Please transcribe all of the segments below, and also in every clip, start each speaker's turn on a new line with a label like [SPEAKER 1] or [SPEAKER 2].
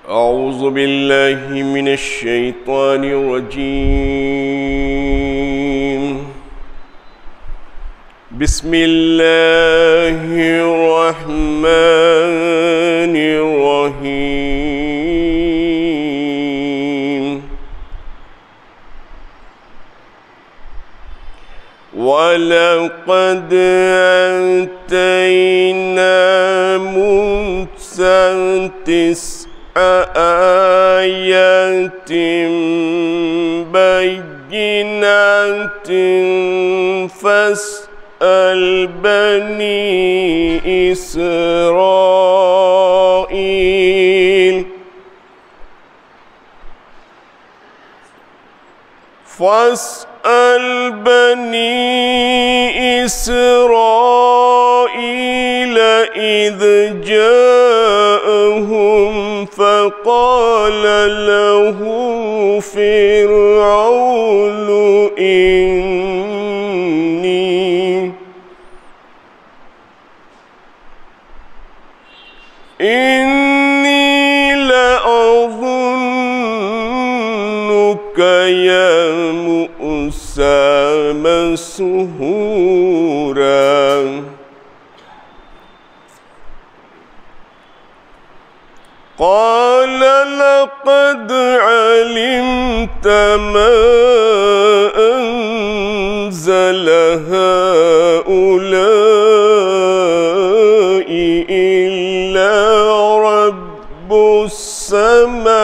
[SPEAKER 1] أعوذ بالله من الشيطان الرجيم. بسم الله الرحمن الرحيم. ولقد آتينا موسى 9 آيات بينات فاسأل بني إسرائيل إذ جاءهم فقال له فرعون إني لأظنك يا موسى مسحورا. قال لقد علمت ما أنزل هؤلاء إلا رب السماوات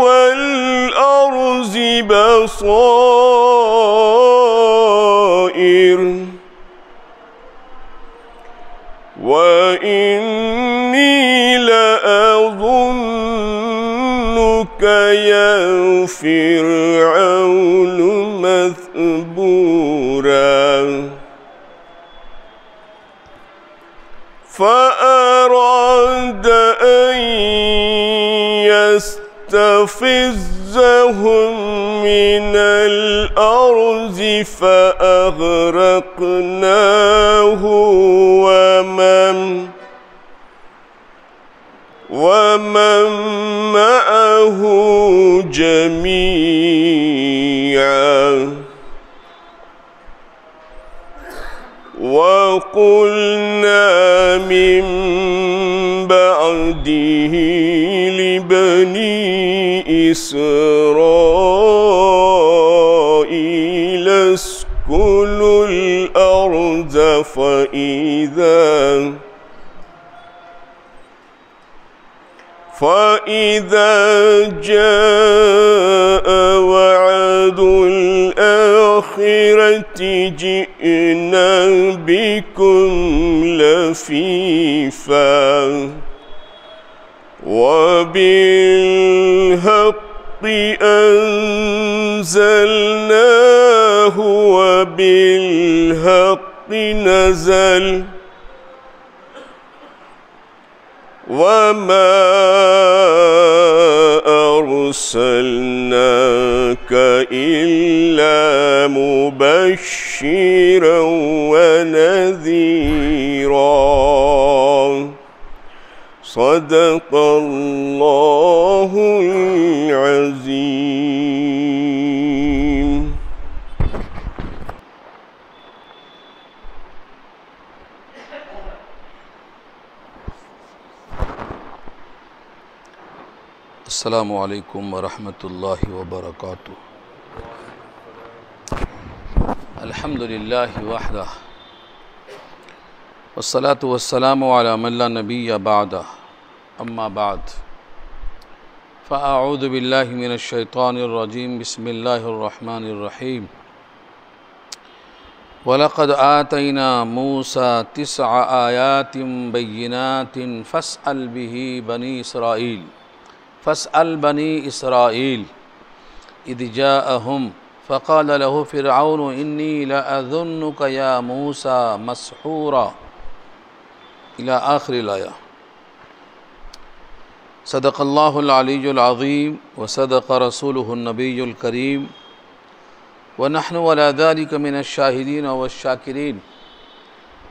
[SPEAKER 1] والأرض بصائر وإني لأظنك يا فرعون مثبورا. فأراد أن يستفزهم من الأرض فأغرقناه ومن معه جميعا. وقلنا من بعده لبني إسرائيل اسكنوا الأرض فإذا جاء وعد الآخرة جئنا بكم لفيفا وبالحق أنزلناه وبالحق نزل وما أرسلناك إلا مبشرا ونذيرا. صدق الله العظيم.
[SPEAKER 2] السلام علیکم ورحمۃ اللہ وبرکاتہ. الحمد للہ وحدہ والصلاة والسلام علی من لا نبی بعدہ. اما بعد فاعوذ باللہ من الشیطان الرجیم. بسم اللہ الرحمن الرحیم. وَلَقَدْ آتَيْنَا مُوسَى 9 آيَاتٍ بَيِّنَاتٍ فَاسْأَلْ بَنِي إِسْرَائِيلَ إِذْ جَاءَهُمْ فَقَالَ لَهُ فِرْعَوْنُ إِنِّي لَأَظُنُّكَ يَا مُوسَى مَسْحُورًا إلى آخر الآية. صدق اللہ العلی العظیم وصدق رسولہ النبی الکریم ونحن على ذلك من الشاهدين والشاكرين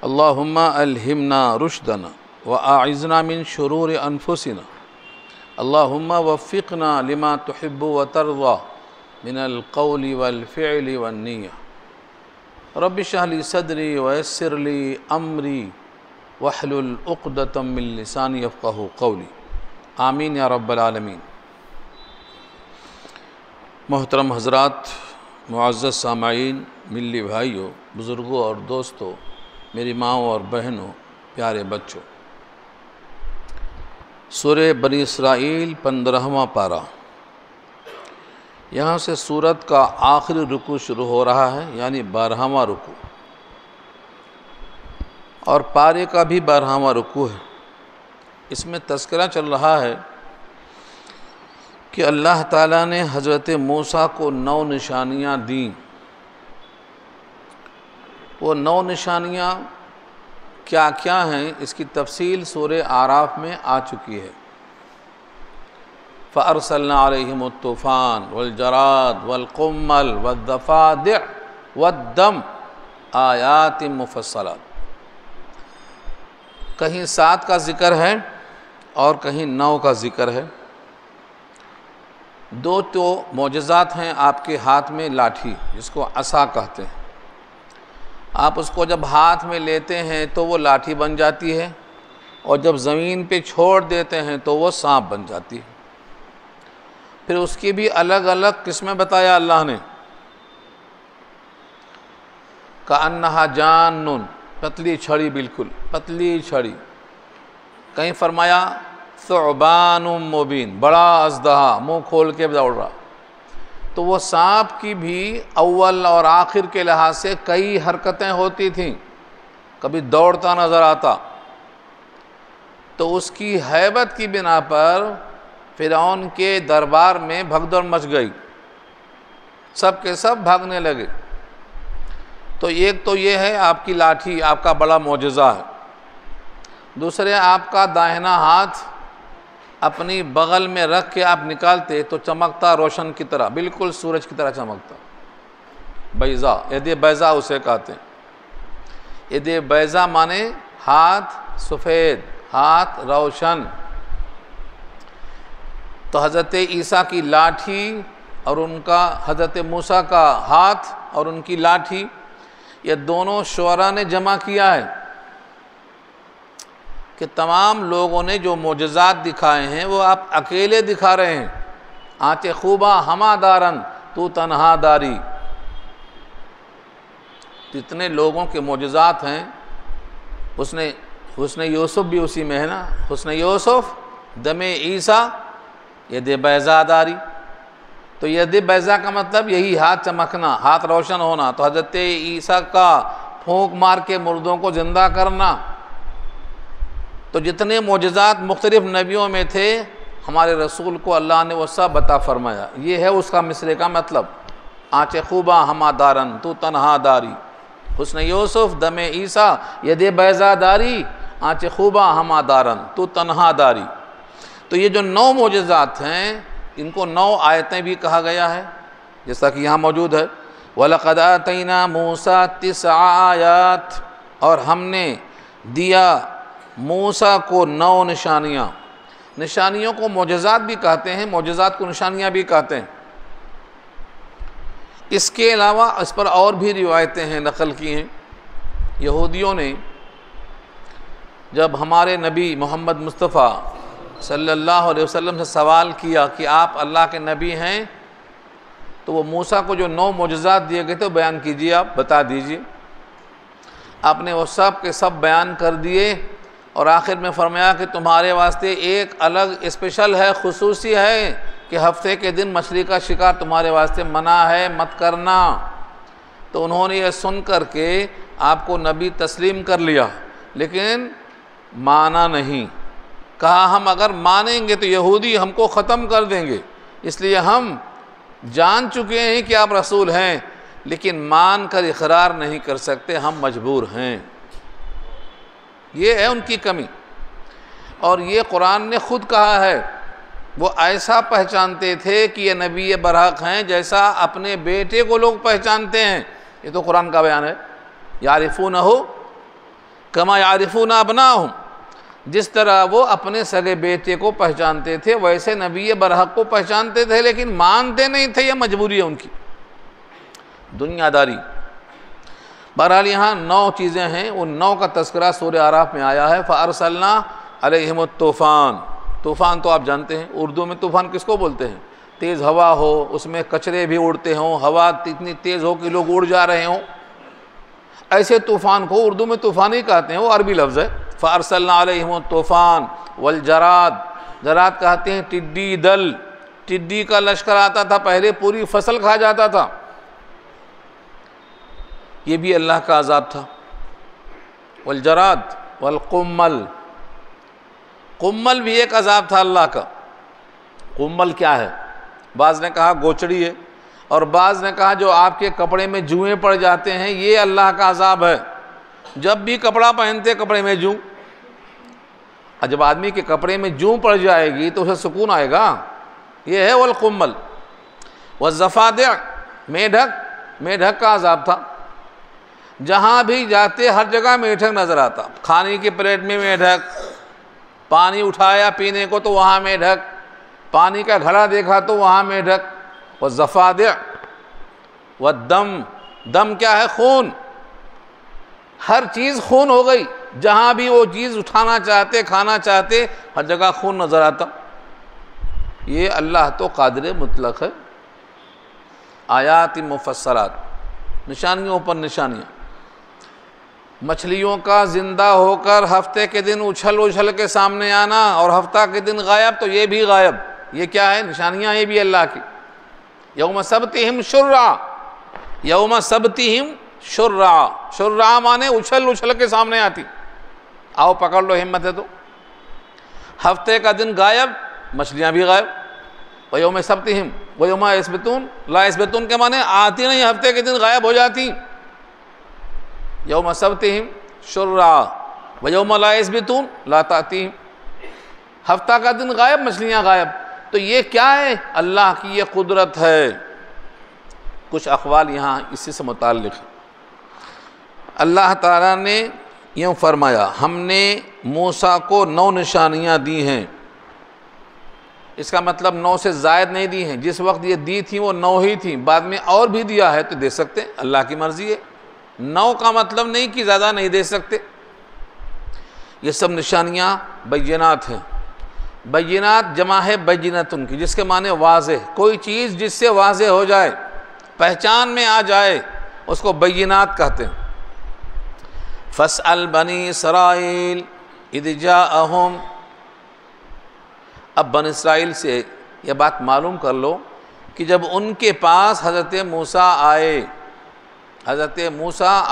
[SPEAKER 2] اللهم ألهمنا رشدنا وأعذنا من شرور أنفسنا اللهم وفقنا لما تحب وترضى من القول والفعل والنية رب اشرح لي صدري ويسر لي أمري واحلل عقدة من لساني يفقهوا قولي آمین یا رب العالمین۔ محترم حضرات، معزز سامعین، ملی بھائیوں، بزرگوں اور دوستوں، میری ماؤں اور بہنوں، پیارے بچوں، سورہ بنی اسرائیل 15واں پارہ، یہاں سے سورت کا آخری رکوع شروع ہو رہا ہے، یعنی 12واں رکوع، اور پارے کا بھی 12واں رکوع ہے۔ اس میں تذکرہ چل رہا ہے کہ اللہ تعالیٰ نے حضرت موسیٰ کو 9 نشانیاں دیں۔ وہ 9 نشانیاں کیا کیا ہیں، اس کی تفصیل سورہ اعراف میں آ چکی ہے۔ فَأَرْسَلْنَا عَلَيْهِمُ الطُّوفَانَ وَالْجَرَادَ وَالْقُمَّلَ وَالضَّفَادِعَ وَالدَّمَ آیات مفصلات۔ کہیں 7 کا ذکر ہے اور کہیں 9 کا ذکر ہے۔ 2 تو معجزات ہیں آپ کے ہاتھ میں لاٹھی، جس کو عصا کہتے ہیں۔ آپ اس کو جب ہاتھ میں لیتے ہیں تو وہ لاٹھی بن جاتی ہے، اور جب زمین پہ چھوڑ دیتے ہیں تو وہ سانپ بن جاتی ہے۔ پھر اس کی بھی الگ الگ قسمیں بتایا اللہ نے۔ کأنہا جان، پتلی چھڑی، بالکل پتلی چھڑی۔ کہیں فرمایا ثعبان مبین، بڑا اژدہا منہ کھول کے دوڑ رہا۔ تو وہ سانپ کی بھی اول اور آخر کے لحاظ سے کئی حرکتیں ہوتی تھیں، کبھی دوڑتا نظر آتا۔ تو اس کی ہیبت کی بنا پر فرعون کے دربار میں بھگدڑ مچ گئی، سب کے سب بھاگنے لگے۔ تو ایک تو یہ ہے آپ کی لاٹھی، آپ کا بڑا معجزہ ہے۔ دوسرے، آپ کا داہنا ہاتھ اپنی بغل میں رکھ کے آپ نکالتے تو چمکتا روشن کی طرح، بالکل سورج کی طرح چمکتا۔ بیضا، ید بیضا اسے کہتے ہیں۔ ید بیضا مانے ہاتھ سفید، ہاتھ روشن۔ تو حضرت عیسیٰ کی لاٹھی اور ان کا، حضرت موسیٰ کا ہاتھ اور ان کی لاٹھی، یہ دونوں شعراء نے جمع کیا ہے کہ تمام لوگوں نے جو معجزات دکھائے ہیں وہ آپ اکیلے دکھا رہے ہیں۔ آنچ خوبا ہما دارن تو تنہا داری۔ جتنے لوگوں کے معجزات ہیں، حسن یوسف بھی اسی میں ہے نا، حسن یوسف دم عیسیٰ ید بیضا داری۔ تو ید بیضا کا مطلب یہی ہاتھ چمکنا، ہاتھ روشن ہونا۔ تو حضرت عیسیٰ کا پھونک مار کے مردوں کو زندہ کرنا۔ تو جتنے معجزات مختلف نبیوں میں تھے، ہمارے رسول کو اللہ نے وہ سب عطا فرمایا۔ یہ ہے اس کا مصرعے کا مطلب۔ آنچ خوبا ہما دارن تو تنہا داری، حسن یوسف دم عیسیٰ ید بیضا داری، آنچ خوبا ہما دارن تو تنہا داری۔ تو یہ جو 9 معجزات ہیں، ان کو 9 آیتیں بھی کہا گیا ہے، جیسا کہ یہاں موجود ہے۔ وَلَقَدْ آتَيْنَا مُوسَىٰ 9 آیات، اور ہم نے دیا موسیٰ کو 9 نشانیاں۔ نشانیوں کو معجزات بھی کہتے ہیں، معجزات کو نشانیاں بھی کہتے ہیں۔ اس کے علاوہ اس پر اور بھی روایتیں ہیں، نقل کی ہیں۔ یہودیوں نے جب ہمارے نبی محمد مصطفیٰ صلی اللہ علیہ وسلم سے سوال کیا کہ آپ اللہ کے نبی ہیں، تو وہ موسیٰ کو جو 9 معجزات دیے گئے تھے بیان کیجیے، آپ بتا دیجیے۔ آپ نے وہ سب کے سب بیان کر دیے، اور آخر میں فرمایا کہ تمہارے واسطے ایک الگ اسپیشل ہے، خصوصی ہے، کہ ہفتے کے دن مچھلی کا شکار تمہارے واسطے منع ہے، مت کرنا۔ تو انہوں نے یہ سن کر کے آپ کو نبی تسلیم کر لیا، لیکن مانا نہیں۔ کہا ہم اگر مانیں گے تو یہودی ہم کو ختم کر دیں گے، اس لیے ہم جان چکے ہیں کہ آپ رسول ہیں، لیکن مان کر اقرار نہیں کر سکتے، ہم مجبور ہیں۔ یہ ہے ان کی کمی، اور یہ قرآن نے خود کہا ہے وہ ایسا پہچانتے تھے کہ یہ نبی برحق ہیں جیسا اپنے بیٹے کو لوگ پہچانتے ہیں. یہ تو قرآن کا بیان ہے. یعرفونہ کما یعرفون ابناہم، جس طرح وہ اپنے سگے بیٹے کو پہچانتے تھے ویسے نبی برحق کو پہچانتے تھے، لیکن مانتے نہیں تھے. یہ مجبوری ہے ان کی، دنیا داری. بہرحال یہاں 9 چیزیں ہیں، ان 9 کا تذکرہ سورہ اعراف میں آیا ہے. فَأَرْسَلْنَا عَلَيْهِمُ الطُّوفَانَ. طوفان تو آپ جانتے ہیں، اردو میں طوفان کس کو بولتے ہیں؟ تیز ہوا ہو، اس میں کچرے بھی اڑتے ہوں، ہوا اتنی تیز ہو کہ لوگ اڑ جا رہے ہوں، ایسے طوفان کو اردو میں طوفان ہی کہتے ہیں، وہ عربی لفظ ہے. فَأَرْسَلْنَا عَلَيْهِمُ الطُّوفَانَ وَالْجَرَادَ. جراد کہتے ہیں ٹڈی دل. ٹڈی کا لشکر آتا تھا، پہلے پوری فصل کھا جاتا تھا. یہ بھی اللہ کا عذاب تھا. والجراد والقمل. قمل بھی ایک عذاب تھا اللہ کا. قمل کیا ہے؟ بعض نے کہا گوچڑی ہے، اور بعض نے کہا جو آپ کے کپڑے میں جوئیں پڑ جاتے ہیں، یہ اللہ کا عذاب ہے. جب بھی کپڑا پہنتے کپڑے میں جوں، اور جب آدمی کے کپڑے میں جوں پڑ جائے گی تو اسے سکون آئے گا. یہ ہے والقمل. والضفادع. میڈک کا عذاب تھا. جہاں بھی جاتے ہر جگہ میڈک نظر آتا. کھانے کی پلیٹ میں میڈک، پانی اٹھایا پینے کو تو وہاں میڈک، پانی کا گھڑا دیکھا تو وہاں میڈک. والضفادع. والدم. دم کیا ہے؟ خون. ہر چیز خون ہو گئی. جہاں بھی وہ چیز اٹھانا چاہتے کھانا چاہتے ہر جگہ خون نظر آتا. یہ اللہ تو قادر مطلق ہے. آیات مفصلات، نشانیوں پر نشانیاں. مچھلیوں کا زندہ ہو کر ہفتے کے دن اچھل کے سامنے آنا اور ہفتہ کے دن غائب، تو یہ بھی غائب. یہ کیا ہے؟ نشانیاں یہ بھی اللہ کی. یوم سبتہم شرعا. یوم سبتہم شرعا. شرعا مانے اچھل کے سامنے آتی. آؤ پکڑ لو، ہمت ہے تو. ہفتے کا دن غائب، مچھلیاں بھی غائب. وَيَوْمَ سَبْتِهِمْ وَيَوْمَ يَسْبِتُونَ. لا يَسْبِتُونَ کے معنی آتی نہیں، ہفتے کے دن غائب ہو جاتی. یوم سبتہم شرعا وَيَوْمَ لَا يَسْبِتُونَ لَا تَأْتِيهِمْ. ہفتہ کا دن غائب، مچھلیاں غائب. تو یہ کیا ہے؟ اللہ کی یہ قدرت ہے. کچھ اقوال یہاں اسی سے متعلق ہے. اللہ تعالیٰ نے یوں فرمایا، ہم نے موسیٰ کو 9 نشانیاں دی ہیں. اس کا مطلب 9 سے زائد نہیں دی ہیں. جس وقت یہ دی تھیں وہ 9 ہی تھیں، بعد میں اور بھی دیا ہے تو دے سکتے ہیں، اللہ کی مرضی ہے. 9 کا مطلب نہیں کہ زیادہ نہیں دے سکتے. یہ سب نشانیاں بینات ہیں. بینات جمع ہے بینتن کی، جس کے معنی واضح. کوئی چیز جس سے واضح ہو جائے، پہچان میں آ جائے، اس کو بینات کہتے ہیں. فَاسْأَلْ بَنِي إِسْرَائِيلَ إِذْ جَاءَهُمْ. اب بن اسرائیل سے یہ بات معلوم کر لو کہ جب ان کے پاس حضرت موسیٰ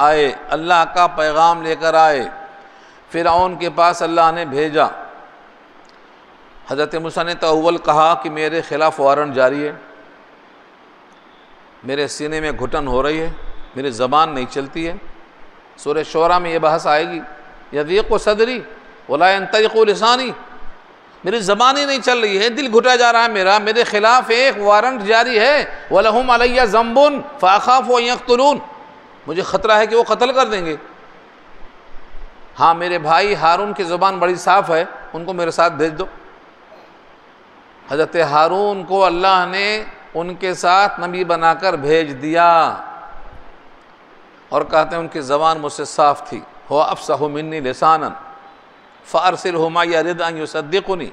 [SPEAKER 2] آئے، اللہ کا پیغام لے کر آئے، فرعون کے پاس اللہ نے بھیجا. حضرت موسیٰ نے تو اول کہا کہ میرے خلاف وارنٹ جاری ہے، میرے سینے میں گھٹن ہو رہی ہے، میری زبان نہیں چلتی ہے. سورہ شعراء میں یہ بحث آئے گی. یضیق صدری ولا ينطلق لسانی. میری زبان ہی نہیں چل رہی ہے، دل گھٹا جا رہا ہے میرے خلاف ایک وارنٹ جاری ہے. وَلَهُمْ عَلَيَّ ذَنْبٌ فَأَخَافُ أَن يَقْتُلُونَ. مجھے خطرہ ہے کہ وہ قتل کر دیں گے. ہاں میرے بھائی ہارون کی زبان بڑی صاف ہے، ان کو میرے ساتھ بھیج دو. حضرت ہارون کو اللہ نے ان کے ساتھ نبی بنا کر بھیج دیا، اور کہتے ہیں ان کی زبان مجھ سے صاف تھی. هو أفصح مني لسانا فأرسله معي يريد أن يصدقني.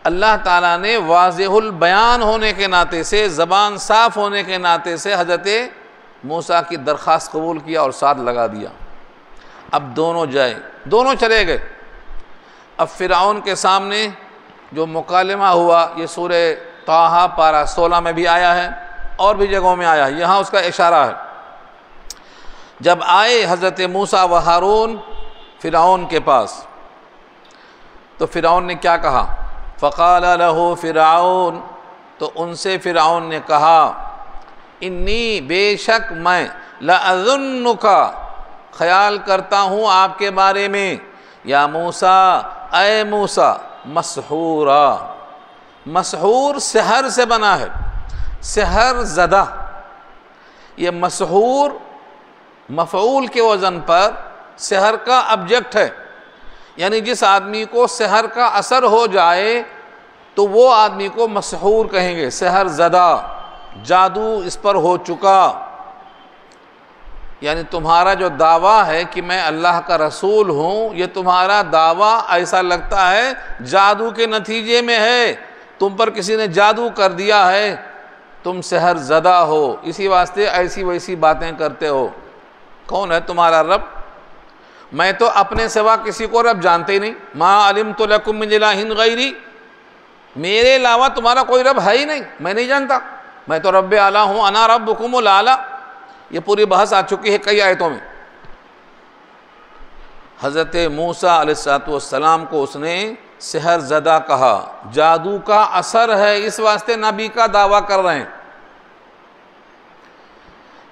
[SPEAKER 2] اللہ تعالیٰ نے واضح البیان ہونے کے ناطے سے، زبان صاف ہونے کے ناطے سے حضرت موسیٰ کی درخواست قبول کیا اور ساتھ لگا دیا. اب دونوں چلے گئے. اب فرعون کے سامنے جو مکالمہ ہوا، یہ سورہ طٰہٰ پارہ 16 میں بھی آیا ہے اور بھی جگہوں میں آیا ہے، یہاں اس کا اشارہ ہے. جب آئے حضرت موسیٰ و ہارون فرعون کے پاس، تو فرعون نے کیا کہا؟ فقال له فرعون. تو ان سے فرعون نے کہا، انی بے شک میں لأظنک خیال کرتا ہوں آپ کے بارے میں، یا موسیٰ اے موسیٰ مسحورا مسحور سحر سے بنا ہے، سحر زدہ، یہ مسحور مفعول کے وزن پر سحر کا آبجیکٹ ہے، یعنی جس آدمی کو سحر کا اثر ہو جائے تو وہ آدمی کو مسحور کہیں گے، سحر زدہ، جادو اس پر ہو چکا۔ یعنی تمہارا جو دعویٰ ہے کہ میں اللہ کا رسول ہوں، یہ تمہارا دعویٰ ایسا لگتا ہے جادو کے نتیجے میں ہے، تم پر کسی نے جادو کر دیا ہے، تم سحر زدہ ہو، اسی واسطے ایسی ویسی باتیں کرتے ہو۔ کون ہے تمہارا رب؟ میں تو اپنے سوا کسی کو رب جانتے ہی نہیں، ما علمت لکم من الہ غیری، میرے علاوہ تمہارا کوئی رب ہے ہی نہیں، میں نہیں جانتا، میں تو رب اعلیٰ ہوں، انا ربکم الاعلیٰ۔ یہ پوری بحث آ چکی ہے کئی آیتوں میں۔ حضرت موسیٰ علیہ السلام کو اس نے سحر زدہ کہا، جادو کا اثر ہے، اس واسطے نبی کا دعویٰ کر رہے ہیں۔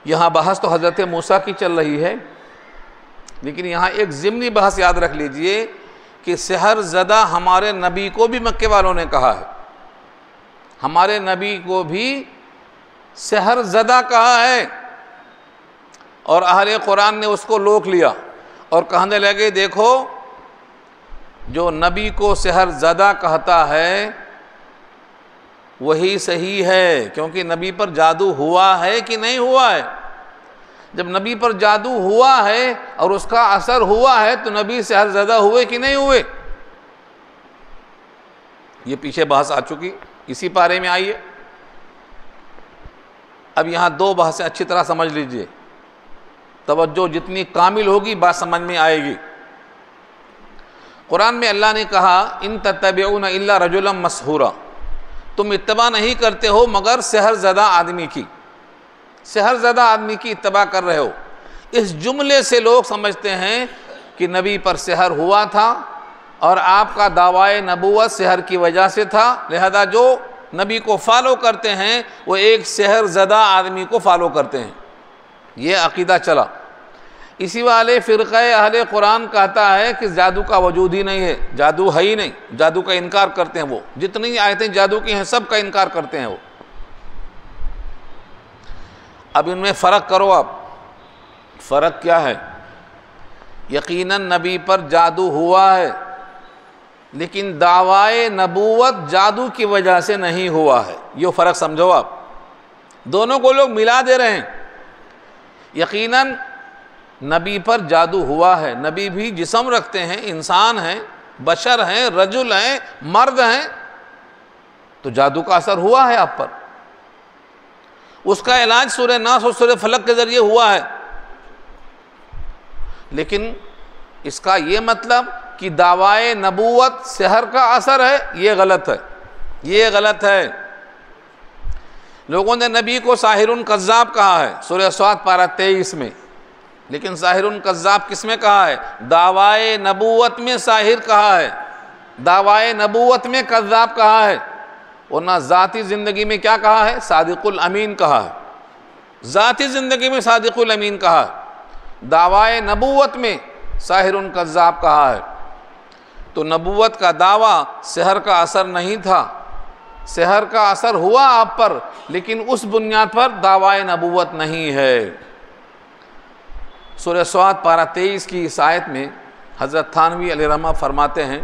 [SPEAKER 2] یہاں بحث تو حضرت موسیٰ کی چل رہی ہے، لیکن یہاں ایک ضمنی بحث یاد رکھ لیجئے کہ سحر زدہ ہمارے نبی کو بھی مکے والوں نے کہا ہے، ہمارے نبی کو بھی سحر زدہ کہا ہے، اور اہل قرآن نے اس کو لوک لیا اور کہنے لگے دیکھو جو نبی کو سحر زدہ کہتا ہے وہی صحیح ہے، کیونکہ نبی پر جادو ہوا ہے کہ نہیں ہوا ہے؟ جب نبی پر جادو ہوا ہے اور اس کا اثر ہوا ہے تو نبی سحر زدہ ہوئے کہ نہیں ہوئے؟ یہ پیچھے بحث آ چکی، اسی پارے میں آئیے۔ اب یہاں دو بحثیں اچھی طرح سمجھ لیجئے، توجہ جتنی کامل ہوگی بات سمجھ میں آئے گی۔ قرآن میں اللہ نے کہا ان تتبعون الا رجلا مسحورا، تم اتباع نہیں کرتے ہو مگر سحر زدہ آدمی کی، سحر زدہ آدمی کی اتباع کر رہے ہو۔ اس جملے سے لوگ سمجھتے ہیں کہ نبی پر سحر ہوا تھا اور آپ کا دعویٰ نبوت سحر کی وجہ سے تھا، لہذا جو نبی کو فالو کرتے ہیں وہ ایک سحر زدہ آدمی کو فالو کرتے ہیں، یہ عقیدہ چلا۔ اسی والے فرقہ اہل قرآن کہتا ہے کہ جادو کا وجود ہی نہیں ہے، جادو ہے ہی نہیں، جادو کا انکار کرتے ہیں، وہ جتنی آیتیں جادو کی ہیں سب کا انکار کرتے ہیں وہ۔ اب ان میں فرق کرو، آپ فرق کیا ہے؟ یقیناً نبی پر جادو ہوا ہے، لیکن دعویٰ نبوت جادو کی وجہ سے نہیں ہوا ہے، یہ فرق سمجھو آپ، دونوں کو لوگ ملا دے رہے ہیں۔ یقیناً نبی پر جادو ہوا ہے، نبی بھی جسم رکھتے ہیں، انسان ہیں، بشر ہیں، رجل ہیں، مرد ہیں، تو جادو کا اثر ہوا ہے آپ پر، اس کا علاج سورہ ناس اور سورہ فلق کے ذریعے ہوا ہے، لیکن اس کا یہ مطلب کہ دعویٰ نبوت سحر کا اثر ہے، یہ غلط ہے، یہ غلط ہے۔ لوگوں نے نبی کو ساحر کذاب کہا ہے سورہ صاد پارہ 23 میں، لیکن ساحر کذاب کس میں کہا ہے؟ دعویٰ نبوت میں ساحر کہا ہے، دعویٰ نبوت میں کذاب کہا ہے، ورنہ ذاتی زندگی میں کیا کہا ہے؟ صادق الامین کہا ہے، ذاتی زندگی میں صادق الامین کہا ہے، دعویٰ نبوت میں ساحر کذاب کہا ہے۔ تو نبوت کا دعویٰ سحر کا اثر نہیں تھا، سحر کا اثر ہوا آپ پر، لیکن اس بنیاد پر دعویٰ نبوت نہیں ہے۔ سورہ صاد پارہ 23 کی اس آیت میں حضرت تھانوی علیہ رحمہ فرماتے ہیں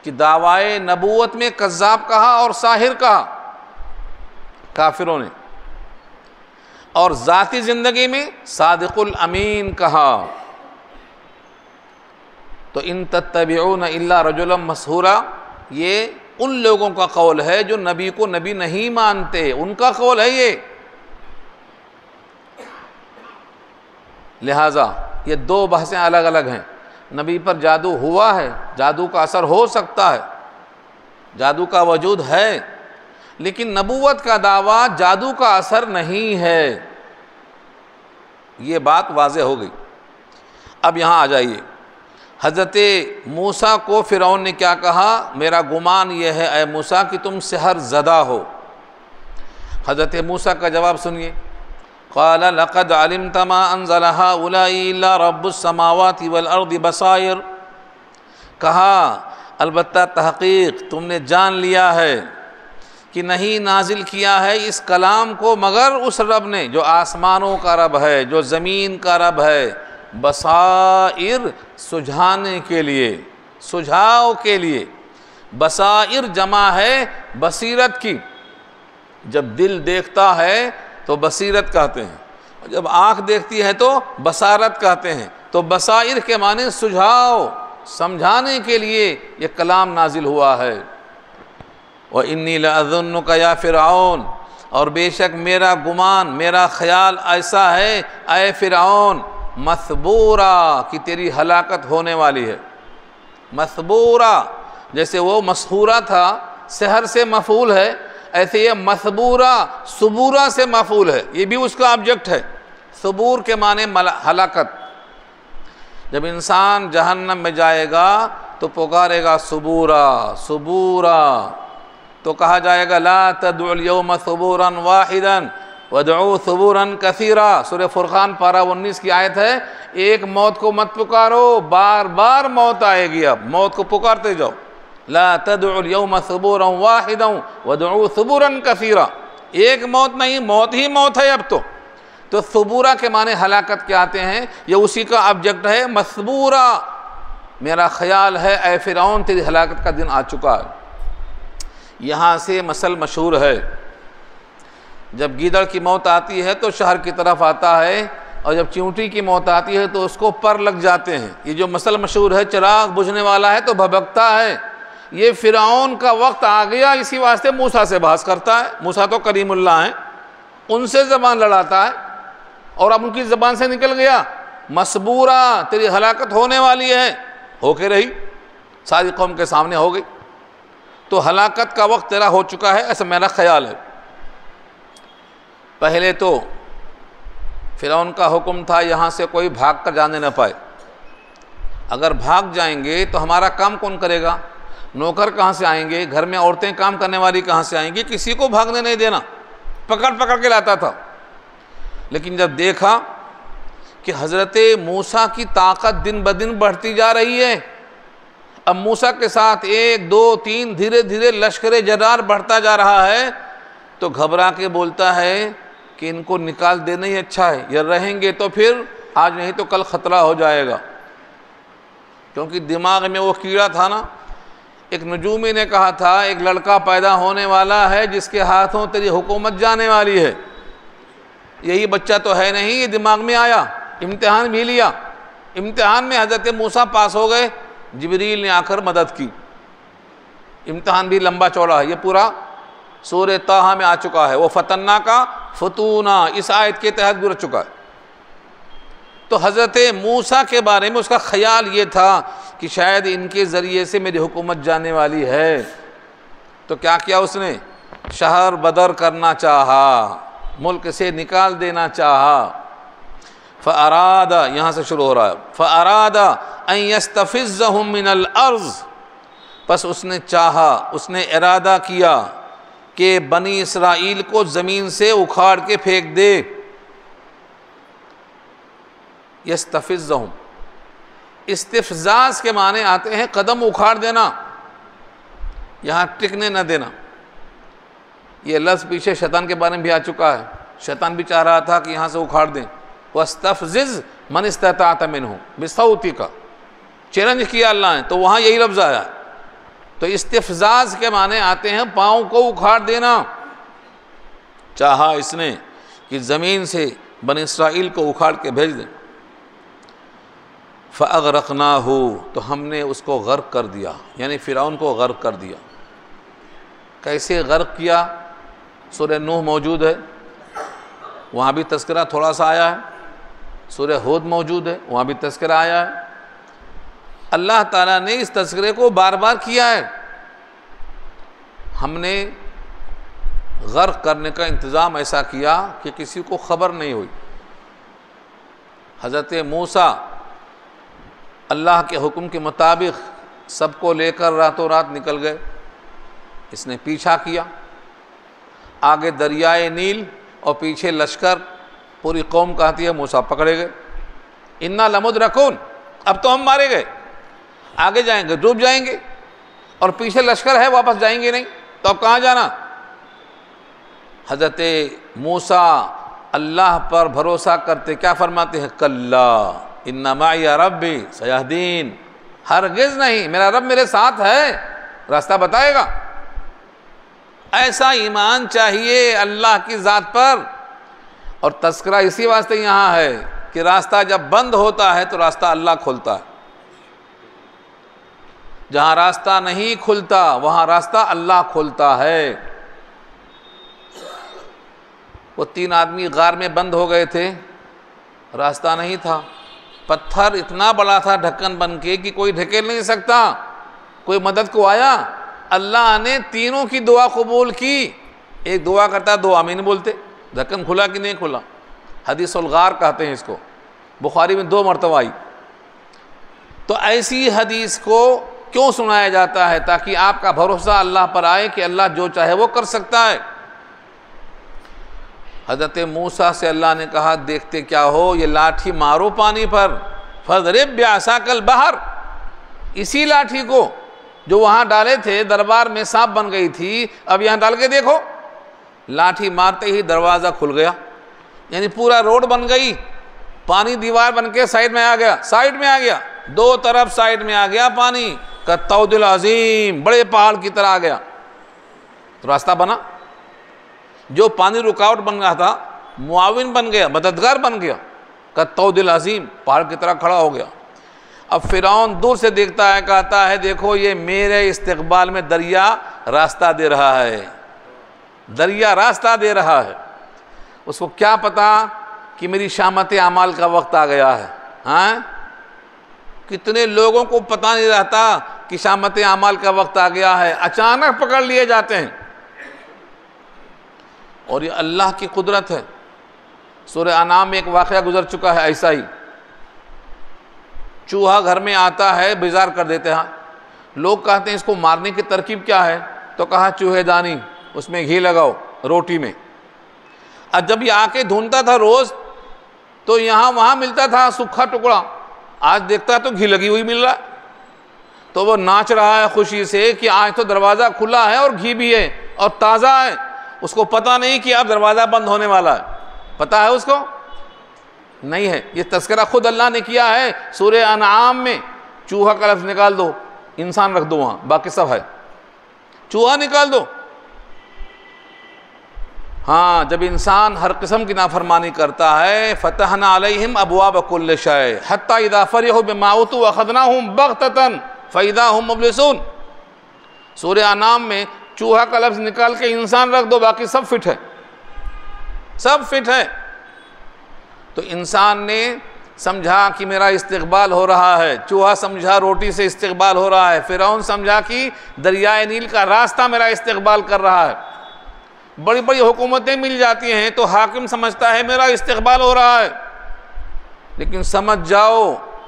[SPEAKER 2] کہ دعویٰ نبوت میں کذاب کہا اور ساحر کہا کافروں نے، اور ذاتی زندگی میں صادق الامین کہا۔ تو ان تتبعون الا رجلا مسحورا، یہ ان لوگوں کا قول ہے جو نبی کو نبی نہیں مانتے، ان کا قول ہے یہ۔ لہٰذا یہ دو بحثیں الگ الگ ہیں، نبی پر جادو ہوا ہے، جادو کا اثر ہو سکتا ہے، جادو کا وجود ہے، لیکن نبوت کا دعویٰ جادو کا اثر نہیں ہے، یہ بات واضح ہو گئی۔ اب یہاں آ جائیے، حضرت موسیٰ کو فرعون نے کیا کہا؟ میرا گمان یہ ہے اے موسیٰ کہ تم سحر زدہ ہو۔ حضرت موسیٰ کا جواب سنیے، قال لقد علمت ما انزل هؤلاء الا رب السماوات والارض بصائر، کہا البتہ تحقیق تم نے جان لیا ہے کہ نہیں نازل کیا ہے اس کلام کو مگر اس رب نے جو آسمانوں کا رب ہے، جو زمین کا رب ہے، بصائر سجھانے کے لیے، سجھاؤ کے لیے۔ بصائر جمع ہے بصیرت کی، جب دل دیکھتا ہے تو بصیرت کہتے ہیں، جب آنکھ دیکھتی ہے تو بصارت کہتے ہیں۔ تو بصائر کے معنی سجھاؤ، سمجھانے کے لیے یہ کلام نازل ہوا ہے۔ وَإِنِّي لَأَظُنُّكَ يَا فِرْعَوْنَ، اور بے شک میرا گمان، میرا خیال ایسا ہے اے فرعون، مثبورا کہ تیری ہلاکت ہونے والی ہے۔ مثبورا جیسے وہ مسحورہ تھا، سحر سے مفعول ہے، ایسے یہ مثبورا صبورا سے مفعول ہے، یہ بھی اس کا آبجیکٹ ہے۔ صبور کے معنی ہلاکت۔ جب انسان جہنم میں جائے گا تو پکارے گا صبورا صبورا، تو کہا جائے گا لا تدعوا اليوم ثبورا واحدا وادعوا ثبورا کثیرا۔ سورہ فرقان پارہ 19 کی آیت ہے، ایک موت کو مت پکارو، بار بار موت آئے گی، اب موت کو پکارتے جاؤ۔ لا تدعوا اليوم ثبورا واحدا وادعوا ثبورا کثیرا، ایک موت نہیں، موت ہی موت ہے اب تو ثبورا کے معنی ہلاکت کے آتے ہیں، یہ اسی کا آبجیکٹ ہے۔ مثبورا میرا خیال ہے اے فرعون تیری ہلاکت کا دن آ چکا ہے۔ یہاں سے مثل مشہور ہے، جب گیدڑ کی موت آتی ہے تو شہر کی طرف آتا ہے، اور جب چیونٹی کی موت آتی ہے تو اس کو پر لگ جاتے ہیں۔ یہ جو مثل مشہور ہے، چراغ بجھنے والا ہے تو بھبکتا ہے، یہ فرعون کا وقت آ گیا، اسی واسطے موسیٰ سے بحث کرتا ہے۔ موسیٰ تو کریم اللہ ہیں، ان سے زبان لڑاتا ہے، اور اب ان کی زبان سے نکل گیا مسبورا تیری ہلاکت ہونے والی ہے، ہو کے رہی، ساری قوم کے سامنے ہو گئی۔ تو ہلاکت کا وقت تیرا ہو چکا ہے، ایسا میرا خیال ہے۔ پہلے تو فرعون کا حکم تھا یہاں سے کوئی بھاگ کر جانے نہ پائے، اگر بھاگ جائیں گے تو ہمارا کام کون کرے گا؟ نوکر کہاں سے آئیں گے؟ گھر میں عورتیں کام کرنے والی کہاں سے آئیں گی؟ کسی کو بھاگنے نہیں دینا، پکڑ پکڑ کے لاتا تھا۔ لیکن جب دیکھا کہ حضرت موسیٰ کی طاقت دن بدن بڑھتی جا رہی ہے، اب موسیٰ کے ساتھ 1 2 3 دھیرے دھیرے لشکر جرار بڑھتا جا رہا ہے، تو گھبرا کے بولتا ہے کہ ان کو نکال دینا ہی اچھا ہے، یہ رہیں گے تو پھر آج نہیں تو کل خطرہ ہو جائے گا۔ کیونکہ دماغ میں وہ کیڑا تھا نا، ایک نجومی نے کہا تھا ایک لڑکا پیدا ہونے والا ہے جس کے ہاتھوں تیری حکومت جانے والی ہے، یہی بچہ تو ہے نہیں، یہ دماغ میں آیا، امتحان بھی لیا، امتحان میں حضرت موسیٰ پاس ہو گئے، جبریل نے آ کر مدد کی، امتحان بھی لمبا چوڑا ہے، یہ پورا سورہ طٰہٰ میں آ چکا ہے، وہ فتنہ کا فتونہ اس آیت کے تحت گزر چکا ہے۔ تو حضرت موسیٰ کے بارے میں اس کا خیال یہ تھا کہ شاید ان کے ذریعے سے میری حکومت جانے والی ہے، تو کیا کیا اس نے؟ شہر بدر کرنا چاہا، ملک سے نکال دینا چاہا۔ فَأَرَادَ، یہاں سے شروع ہو رہا ہے، فَأَرَادَ أَن يَسْتَفِزَّهُم مِّنَ الْأَرْضِ، پس اس نے چاہا، اس نے ارادہ کیا کہ بنی اسرائیل کو زمین سے اکھاڑ کے پھینک دے۔ یستفزہم، استفزاز کے معنی آتے ہیں قدم اکھاڑ دینا، یہاں ٹکنے نہ دینا۔ یہ لفظ پیچھے شیطان کے بارے میں بھی آ چکا ہے، شیطان بھی چاہ رہا تھا کہ یہاں سے اکھاڑ دیں۔ وَاسْتَفْزِزْ مَنِ اسْتَطَعْتَ مِنْهُمْ بِصَوْتِكَ، چیلنج کیا اللہ نے، تو وہاں یہی لفظ آیا ہے۔ تو استفزاز کے معنی آتے ہیں پاؤں کو اکھاڑ دینا، چاہا اس نے کہ زمین سے بنی اسرائیل کو اکھاڑ کے بھیج دیں۔ فَأَغْرَقْنَاهُ، تو ہم نے اس کو غرق کر دیا، یعنی فرعون کو غرق کر دیا۔ کیسے غرق کیا؟ سورہ نوح موجود ہے، وہاں بھی تذکرہ تھوڑا سا آیا ہے، سورہ ہود موجود ہے، وہاں بھی تذکرہ آیا ہے۔ اللہ تعالیٰ نے اس تذکرے کو بار بار کیا ہے۔ ہم نے غرق کرنے کا انتظام ایسا کیا کہ کسی کو خبر نہیں ہوئی۔ حضرت موسیٰ اللہ کے حکم کے مطابق سب کو لے کر راتوں رات نکل گئے، اس نے پیچھا کیا، آگے دریائے نیل اور پیچھے لشکر، پوری قوم کہتی ہے موسیٰ پکڑے گئے، انا لمدرکون، اب تو ہم مارے گئے، آگے جائیں گے ڈوب جائیں گے، اور پیچھے لشکر ہے واپس جائیں گے نہیں، تو اب کہاں جانا؟ حضرت موسیٰ اللہ پر بھروسہ کرتے کیا فرماتے ہیں؟ کلا ان معی ربی سیہدین، ہرگز نہیں، میرا رب میرے ساتھ ہے، راستہ بتائے گا۔ ایسا ایمان چاہیے اللہ کی ذات پر۔ اور تذکرہ اسی واسطے یہاں ہے کہ راستہ جب بند ہوتا ہے تو راستہ اللہ کھولتا ہے، جہاں راستہ نہیں کھلتا وہاں راستہ اللہ کھولتا ہے۔ وہ 3 آدمی غار میں بند ہو گئے تھے، راستہ نہیں تھا، پتھر اتنا بڑا تھا ڈھکن بن کے کہ کوئی ڈھکیل نہیں سکتا، کوئی مدد کو آیا، اللہ نے تینوں کی دعا قبول کی۔ ایک دعا کرتا 2 آمین بولتے، ڈھکن کھلا کہ نہیں کھلا، حدیث الغار کہتے ہیں اس کو، بخاری میں 2 مرتبہ آئی۔ تو ایسی حدیث کو کیوں سنایا جاتا ہے؟ تاکہ آپ کا بھروسہ اللہ پر آئے کہ اللہ جو چاہے وہ کر سکتا ہے۔ حضرت موسیٰ سے اللہ نے کہا دیکھتے کیا ہو، یہ لاٹھی مارو پانی پر، فَاضْرِبْ بِعَصَاكَ الْبَحْرَ، اسی لاٹھی کو جو وہاں ڈالے تھے دربار میں سانپ بن گئی تھی، اب یہاں ڈال کے دیکھو۔ لاٹھی مارتے ہی دروازہ کھل گیا، یعنی پورا روڈ بن گئی، پانی دیوار بن کے سائیڈ میں آ گیا، سائیڈ میں آ گیا، 2 طرف سائیڈ میں آ گیا پانی، کالطود العظیم، بڑے پہاڑ کی طرح آ گیا، تو راستہ بنا۔ جو پانی رکاوٹ بن گیا تھا معاون بن گیا، مددگار بن گیا، کالطود العظیم، پہاڑ کی طرح کھڑا ہو گیا۔ اب فرعون دور سے دیکھتا ہے، کہتا ہے دیکھو یہ میرے استقبال میں دریا راستہ دے رہا ہے، دریا راستہ دے رہا ہے۔ اس کو کیا پتا کہ میری شامت اعمال کا وقت آ گیا ہے؟ ہاں، کتنے لوگوں کو پتہ نہیں رہتا کہ شامت اعمال کا وقت آ گیا ہے، اچانک پکڑ لیے جاتے ہیں۔ اور یہ اللہ کی قدرت ہے۔ سورہ انعام میں ایک واقعہ گزر چکا ہے ایسا ہی، چوہا گھر میں آتا ہے، بیزار کر دیتے ہیں، لوگ کہتے ہیں اس کو مارنے کی ترکیب کیا ہے؟ تو کہا چوہے دانی، اس میں گھی لگاؤ روٹی میں۔ اب جب یہ آ کے ڈھونڈتا تھا روز تو یہاں وہاں ملتا تھا سوکھا ٹکڑا، آج دیکھتا تو گھی لگی ہوئی مل رہا، تو وہ ناچ رہا ہے خوشی سے کہ آج تو دروازہ کھلا ہے اور گھی بھی ہے اور تازہ ہے۔ اس کو پتہ نہیں کہ اب دروازہ بند ہونے والا ہے، پتہ ہے اس کو؟ نہیں ہے۔ یہ تذکرہ خود اللہ نے کیا ہے سورہ انعام میں، چوہا کا لفظ نکال دو، انسان رکھ دو وہاں، باقی سب ہے، چوہا نکال دو۔ ہاں، جب انسان ہر قسم کی نافرمانی کرتا ہے، فتحنا علیہم ابواب کل شیء حتی اذا فرحوا بما اوتوا واخذناہم بغتۃ فاذا هم مبلسون۔ سورہ انعام میں چوہا کا لفظ نکال کے انسان رکھ دو، باقی سب فٹ ہے، سب فٹ ہے۔ تو انسان نے سمجھا کہ میرا استقبال ہو رہا ہے، چوہا سمجھا روٹی سے استقبال ہو رہا ہے، فرعون سمجھا کہ دریائے نیل کا راستہ میرا استقبال کر رہا ہے۔ بڑی بڑی حکومتیں مل جاتی ہیں تو حاکم سمجھتا ہے میرا استقبال ہو رہا ہے، لیکن سمجھ جاؤ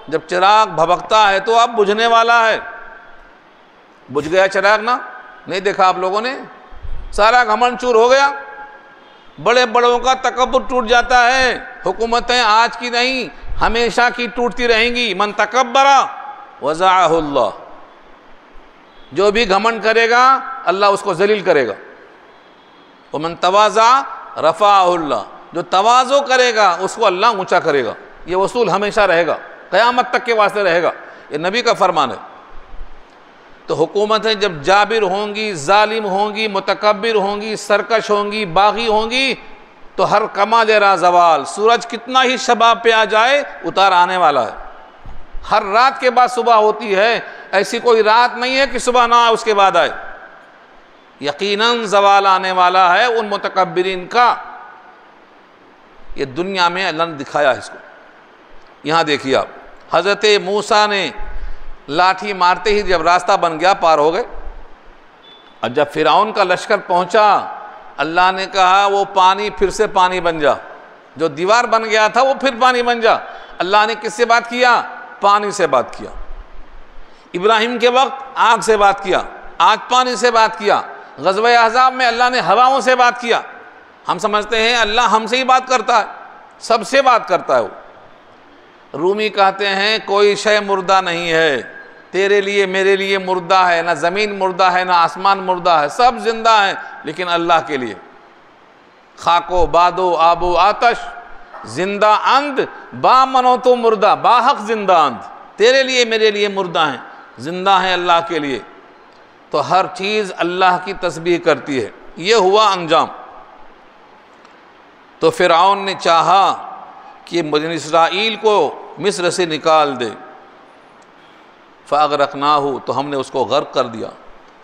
[SPEAKER 2] جب چراغ بھبکتا ہے تو اب بجھنے والا ہے۔ بجھ گیا چراغ نا، نہیں دیکھا آپ لوگوں نے؟ سارا گھمنڈ چور ہو گیا، بڑے بڑوں کا تکبر ٹوٹ جاتا ہے۔ حکومتیں آج کی نہیں ہمیشہ کی ٹوٹتی رہیں گی۔ من تکبر وضعہ اللہ، جو بھی گھمنڈ کرے گا اللہ اس کو ذلیل کرے گا۔ ومن تواضع رفعہ اللہ، جو تواضع کرے گا اس کو اللہ اونچا کرے گا۔ یہ اصول ہمیشہ رہے گا، قیامت تک کے واسطے رہے گا، یہ نبی کا فرمان ہے۔ تو حکومتیں جب جابر ہوں گی، ظالم ہوں گی، متکبر ہوں گی، سرکش ہوں گی، باغی ہوں گی، تو ہر کمال را زوال، سورج کتنا ہی شباب پہ آ جائے اتار آنے والا ہے۔ ہر رات کے بعد صبح ہوتی ہے، ایسی کوئی رات نہیں ہے کہ صبح نہ آئے اس کے بعد آئے۔ یقیناً زوال آنے والا ہے ان متکبرین کا۔ یہ دنیا میں اللہ نے دکھایا اس کو۔ یہاں دیکھیے آپ، حضرت موسیٰ نے لاٹھی مارتے ہی جب راستہ بن گیا پار ہو گئے۔ اور جب فرعون کا لشکر پہنچا اللہ نے کہا وہ پانی پھر سے پانی بن جا، جو دیوار بن گیا تھا وہ پھر پانی بن جا۔ اللہ نے کس سے بات کیا؟ پانی سے بات کیا۔ ابراہیم کے وقت آگ سے بات کیا، آج پانی سے بات کیا۔ غزوہ احزاب میں اللہ نے ہواؤں سے بات کیا۔ ہم سمجھتے ہیں اللہ ہم سے ہی بات کرتا ہے، سب سے بات کرتا ہے وہ۔ رومی کہتے ہیں کوئی شے مردہ نہیں ہے، تیرے لیے میرے لیے مردہ ہے، نہ زمین مردہ ہے نہ آسمان مردہ ہے، سب زندہ ہیں، لیکن اللہ کے لیے خاک و باد و آب و آتش، زندہ اند با منو تو مردہ، با حق زندہ اند، تیرے لیے میرے لیے مردہ ہیں، زندہ ہیں اللہ کے لیے۔ تو ہر چیز اللہ کی تسبیح کرتی ہے۔ یہ ہوا انجام۔ تو فرعون نے چاہا کہ بنی اسرائیل کو مصر سے نکال دے، فَأَغْرَقْنَاهُ، تو ہم نے اس کو غرق کر دیا،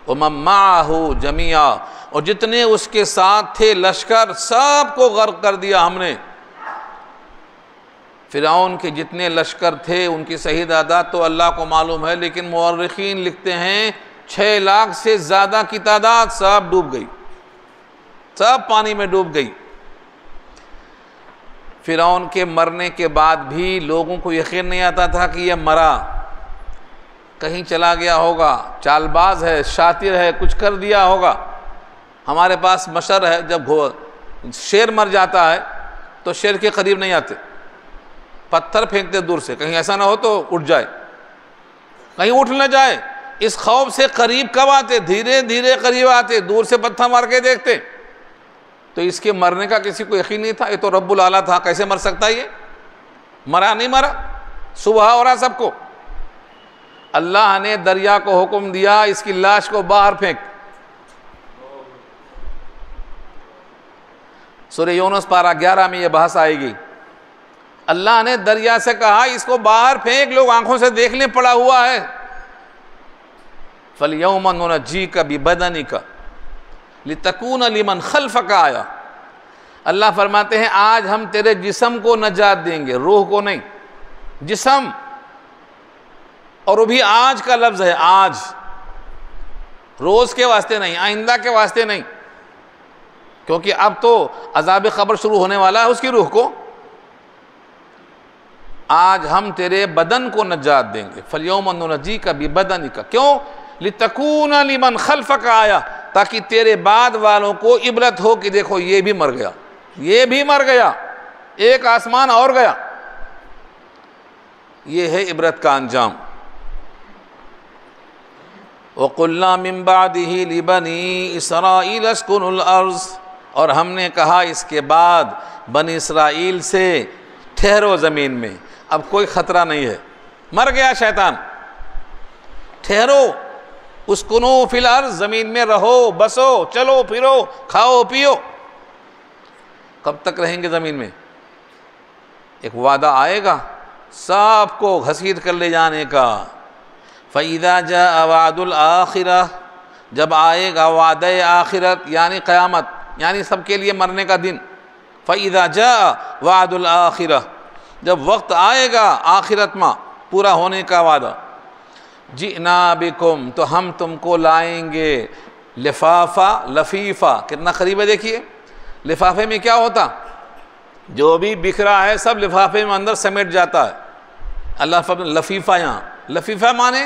[SPEAKER 2] وَمَن مَّعَهُ جَمِيعًا، اور جتنے اس کے ساتھ تھے لشکر سب کو غرق کر دیا ہم نے۔ فرعون کے جتنے لشکر تھے ان کی صحیح تعداد تو اللہ کو معلوم ہے، لیکن مورخین لکھتے ہیں 6 لاکھ سے زیادہ کی تعداد سب ڈوب گئی، سب پانی میں ڈوب گئی۔ فرعون کے مرنے کے بعد بھی لوگوں کو یقین نہیں آتا تھا کہ یہ مرا، کہیں چلا گیا ہوگا، چال باز ہے، شاطر ہے، کچھ کر دیا ہوگا۔ ہمارے پاس مشر ہے، جب شیر مر جاتا ہے تو شیر کے قریب نہیں آتے، پتھر پھینکتے دور سے، کہیں ایسا نہ ہو تو اٹھ جائے، کہیں اٹھ نہ جائے، اس خوف سے قریب کب آتے، دھیرے دھیرے قریب آتے، دور سے پتھر مار کے دیکھتے۔ تو اس کے مرنے کا کسی کو یقین نہیں تھا، یہ تو رب العالی تھا، کیسے مر سکتا ہے، یہ مرا نہیں مرا، صبح ہو رہا سب کو۔ اللہ نے دریا کو حکم دیا اس کی لاش کو باہر پھینک۔ سورہ یونس پارہ 11 میں یہ بحث آئے گی۔ اللہ نے دریا سے کہا اس کو باہر پھینک، لوگ آنکھوں سے دیکھ لیں پڑا ہوا ہے۔ فَالْيَوْمَ نُنَجِّيكَ بِبَدَنِكَ لِتَكُونَ لِمَنْ خَلْفَكَ آیا۔ اللہ فرماتے ہیں آج ہم تیرے جسم کو نجات دیں گے، روح کو نہیں، جسم، اور وہ بھی آج کا لفظ ہے، آج، روز کے واسطے نہیں، آئندہ کے واسطے نہیں، کیونکہ اب تو عذاب قبر شروع ہونے والا ہے اس کی روح کو۔ آج ہم تیرے بدن کو نجات دیں گے۔ فَالْيَوْمَ نُنَجِّيكَ بِبَدَنِكَ، کیوں؟ لِتَكُونَ لِمَنْ خَلْفَكَ آیا، تاکہ تیرے بعد والوں کو عبرت ہو کہ دیکھو یہ بھی مر گیا، یہ بھی مر گیا، ایک آسمان اور گیا۔ یہ ہے عبرت کا انجام۔ وَقُلْنَا مِن بَعْدِهِ لِبَنِي إِسْرَائِيلَ اسْكُنُوا الْأَرْضَ، اور ہم نے کہا اس کے بعد بنی اسرائیل سے ٹھہرو زمین میں، اب کوئی خطرہ نہیں ہے، مر گیا شیطان، ٹھہرو، اسکنوا فی الارض، زمین میں رہو، بسو، چلو پھرو، کھاؤ پیو۔ کب تک رہیں گے زمین میں؟ ایک وعدہ آئے گا سب کو گھسیٹ کر لے جانے کا۔ فَإِذَا جَاءَ وَعْدُ الْآخِرَةِ، جب آئے گا وعدہ آخرت یعنی قیامت، یعنی سب کے لیے مرنے کا دن۔ فَإِذَا جَاءَ وَعْدُ الْآخِرَةِ، جب وقت آئے گا آخرت میں پورا ہونے کا وعدہ، جِئْنَا بِكُمْ، تو ہم تم کو لائیں گے لفافہ، لفیفہ، کتنا قریب ہے دیکھیے۔ لفافے میں کیا ہوتا؟ جو بھی بکھرا ہے سب لفافے میں اندر سمیٹ جاتا ہے۔ اللہ فرماتا لفیفہ، یہاں لفیفہ مانے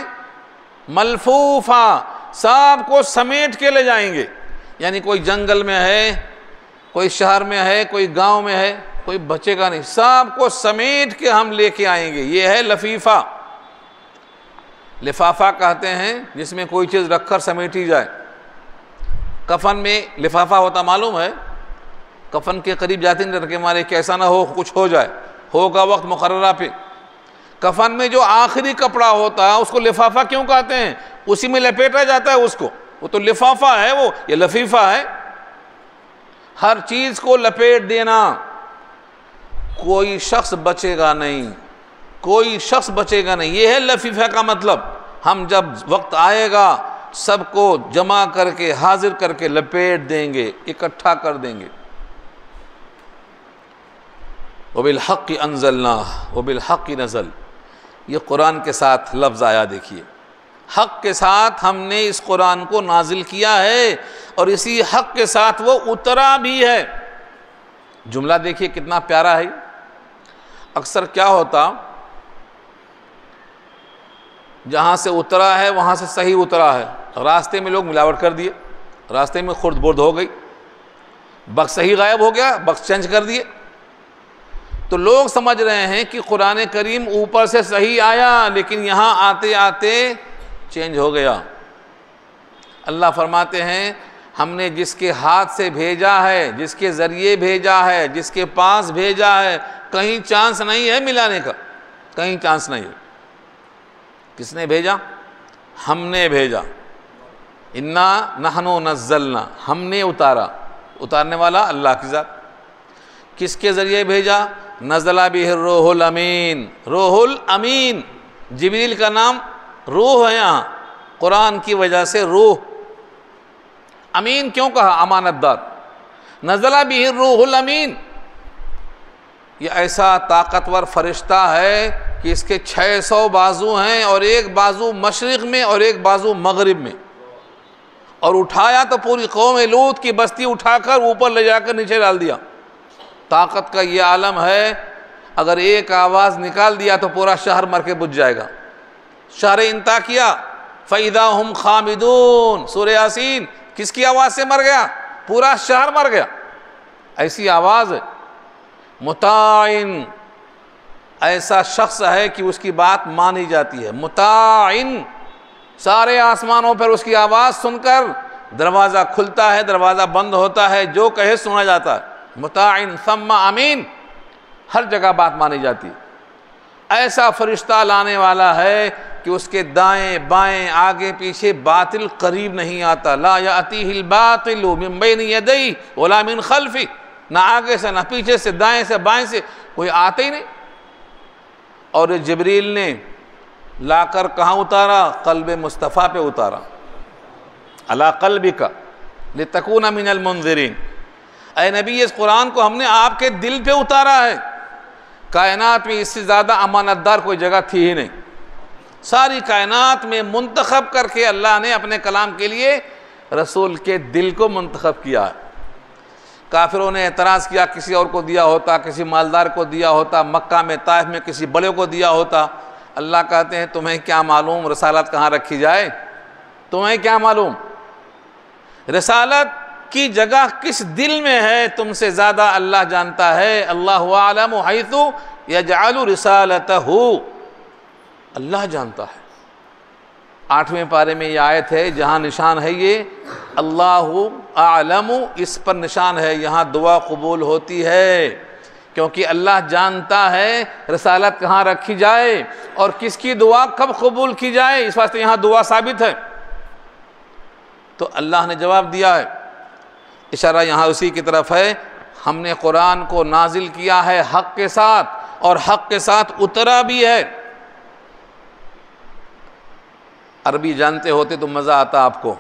[SPEAKER 2] ملفوفہ، سب کو سمیٹ کے لے جائیں گے، یعنی کوئی جنگل میں ہے، کوئی شہر میں ہے، کوئی گاؤں میں ہے، کوئی بچے کا نہیں، سب کو سمیٹ کے ہم لے کے آئیں گے، یہ ہے لفیفہ۔ لفافہ کہتے ہیں جس میں کوئی چیز رکھ کر سمیٹی جائے۔ کفن میں لفافہ ہوتا معلوم ہے، کفن کے قریب جاتے نہیں رکھے مارے کہ ایسا نہ ہو کچھ ہو جائے، ہوگا وقت مقررہ پہ۔ کفن میں جو آخری کپڑا ہوتا ہے اس کو لفافہ کیوں کہتے ہیں؟ اسی میں لپیٹا جاتا ہے اس کو، وہ تو لفافہ ہے، وہ یہ لفیفہ ہے۔ ہر چیز کو لپیٹ دینا، کوئی شخص بچے گا نہیں، کوئی شخص بچے گا نہیں، یہ ہے لفیفہ کا مطلب۔ ہم جب وقت آئے گا سب کو جمع کر کے حاضر کر کے لپیٹ دیں گے، اکٹھا کر دیں گے۔ وَبِالْحَقِّ أَنزَلْنَاهُ وَبِالْحَقِّ نَزَلَ، یہ قرآن کے ساتھ لفظ آیا دیکھیے، حق کے ساتھ ہم نے اس قرآن کو نازل کیا ہے، اور اسی حق کے ساتھ وہ اترا بھی ہے۔ جملہ دیکھیے کتنا پیارا ہے۔ اکثر کیا ہوتا، جہاں سے اترا ہے وہاں سے صحیح اترا ہے، راستے میں لوگ ملاوٹ کر دیے، راستے میں خرد برد ہو گئی، بخش صحیح غائب ہو گیا، بخش چینج کر دیے، تو لوگ سمجھ رہے ہیں کہ قرآن کریم اوپر سے صحیح آیا لیکن یہاں آتے آتے چینج ہو گیا۔ اللہ فرماتے ہیں ہم نے جس کے ہاتھ سے بھیجا ہے، جس کے ذریعے بھیجا ہے، جس کے پاس بھیجا ہے، کہیں چانس نہیں ہے ملانے کا، کہیں چانس نہیں ہے۔ کس نے بھیجا؟ ہم نے بھیجا۔ انا نحن نزلنا، ہم نے اتارا، اتارنے والا اللہ کی ذات۔ کس کے ذریعے بھیجا؟ نزل بہ الروح الامین، روح الامین، جبریل کا نام روح ہے یہاں، قرآن کی وجہ سے روح۔ امین کیوں کہا؟ امانت دار۔ نزل بہ الروح الامین، یہ ایسا طاقتور فرشتہ ہے کہ اس کے 600 بازو ہیں، اور ایک بازو مشرق میں اور ایک بازو مغرب میں، اور اٹھایا تو پوری قوم لوط کی بستی اٹھا کر اوپر لے جا کر نیچے ڈال دیا۔ طاقت کا یہ عالم ہے، اگر ایک آواز نکال دیا تو پورا شہر مر کے بجھ جائے گا۔ شہر انطاکیہ فَإِذَا هُمْ خَامِدُونَ، سورہ یاسین کس کی آواز سے مر گیا؟ پورا شہر مر گیا، ایسی آواز ہے۔ مطاعن، ایسا شخص ہے کہ اس کی بات مانی جاتی ہے۔ مطاعن، سارے آسمانوں پر اس کی آواز سن کر دروازہ کھلتا ہے، دروازہ بند ہوتا ہے، جو کہے سنا جاتا ہے۔ مطاعن ثم امین، ہر جگہ بات مانی جاتی ہے۔ ایسا فرشتہ لانے والا ہے کہ اس کے دائیں بائیں آگے پیچھے باطل قریب نہیں آتا۔ لا یأتیہ الباطل من بین یدیہ ولا من خلفہ، نہ آگے سے نہ پیچھے سے، دائیں سے بائیں سے کوئی آتے ہی نہیں۔ اور جبریل نے لا کر کہاں اتارا؟ قلب مصطفیٰ پہ اتارا۔ علی قلبک لتکون من المنذرین، اے نبی اس قرآن کو ہم نے آپ کے دل پہ اتارا ہے۔ کائنات میں اس سے زیادہ امانت دار کوئی جگہ تھی ہی نہیں، ساری کائنات میں منتخب کر کے اللہ نے اپنے کلام کے لیے رسول کے دل کو منتخب کیا ہے۔ کافروں نے اعتراض کیا کسی اور کو دیا ہوتا، کسی مالدار کو دیا ہوتا، مکہ میں طائف میں کسی بڑے کو دیا ہوتا۔ اللہ کہتے ہیں تمہیں کیا معلوم رسالت کہاں رکھی جائے؟ تمہیں کیا معلوم رسالت کی جگہ کس دل میں ہے؟ تم سے زیادہ اللہ جانتا ہے۔ اللہ اعلم حیث یجعل رسالتہ، اللہ جانتا ہے۔ 8ویں پارے میں یہ آیت ہے جہاں نشان ہے یہ اللہ اعلم، اس پر نشان ہے، یہاں دعا قبول ہوتی ہے، کیونکہ اللہ جانتا ہے رسالت کہاں رکھی جائے اور کس کی دعا کب قبول کی جائے، اس واسطے یہاں دعا ثابت ہے۔ تو اللہ نے جواب دیا ہے، اشارہ یہاں اسی کی طرف ہے۔ ہم نے قرآن کو نازل کیا ہے حق کے ساتھ، اور حق کے ساتھ اترا بھی ہے۔ عربی جانتے ہوتے تو مزہ آتا آپ کو۔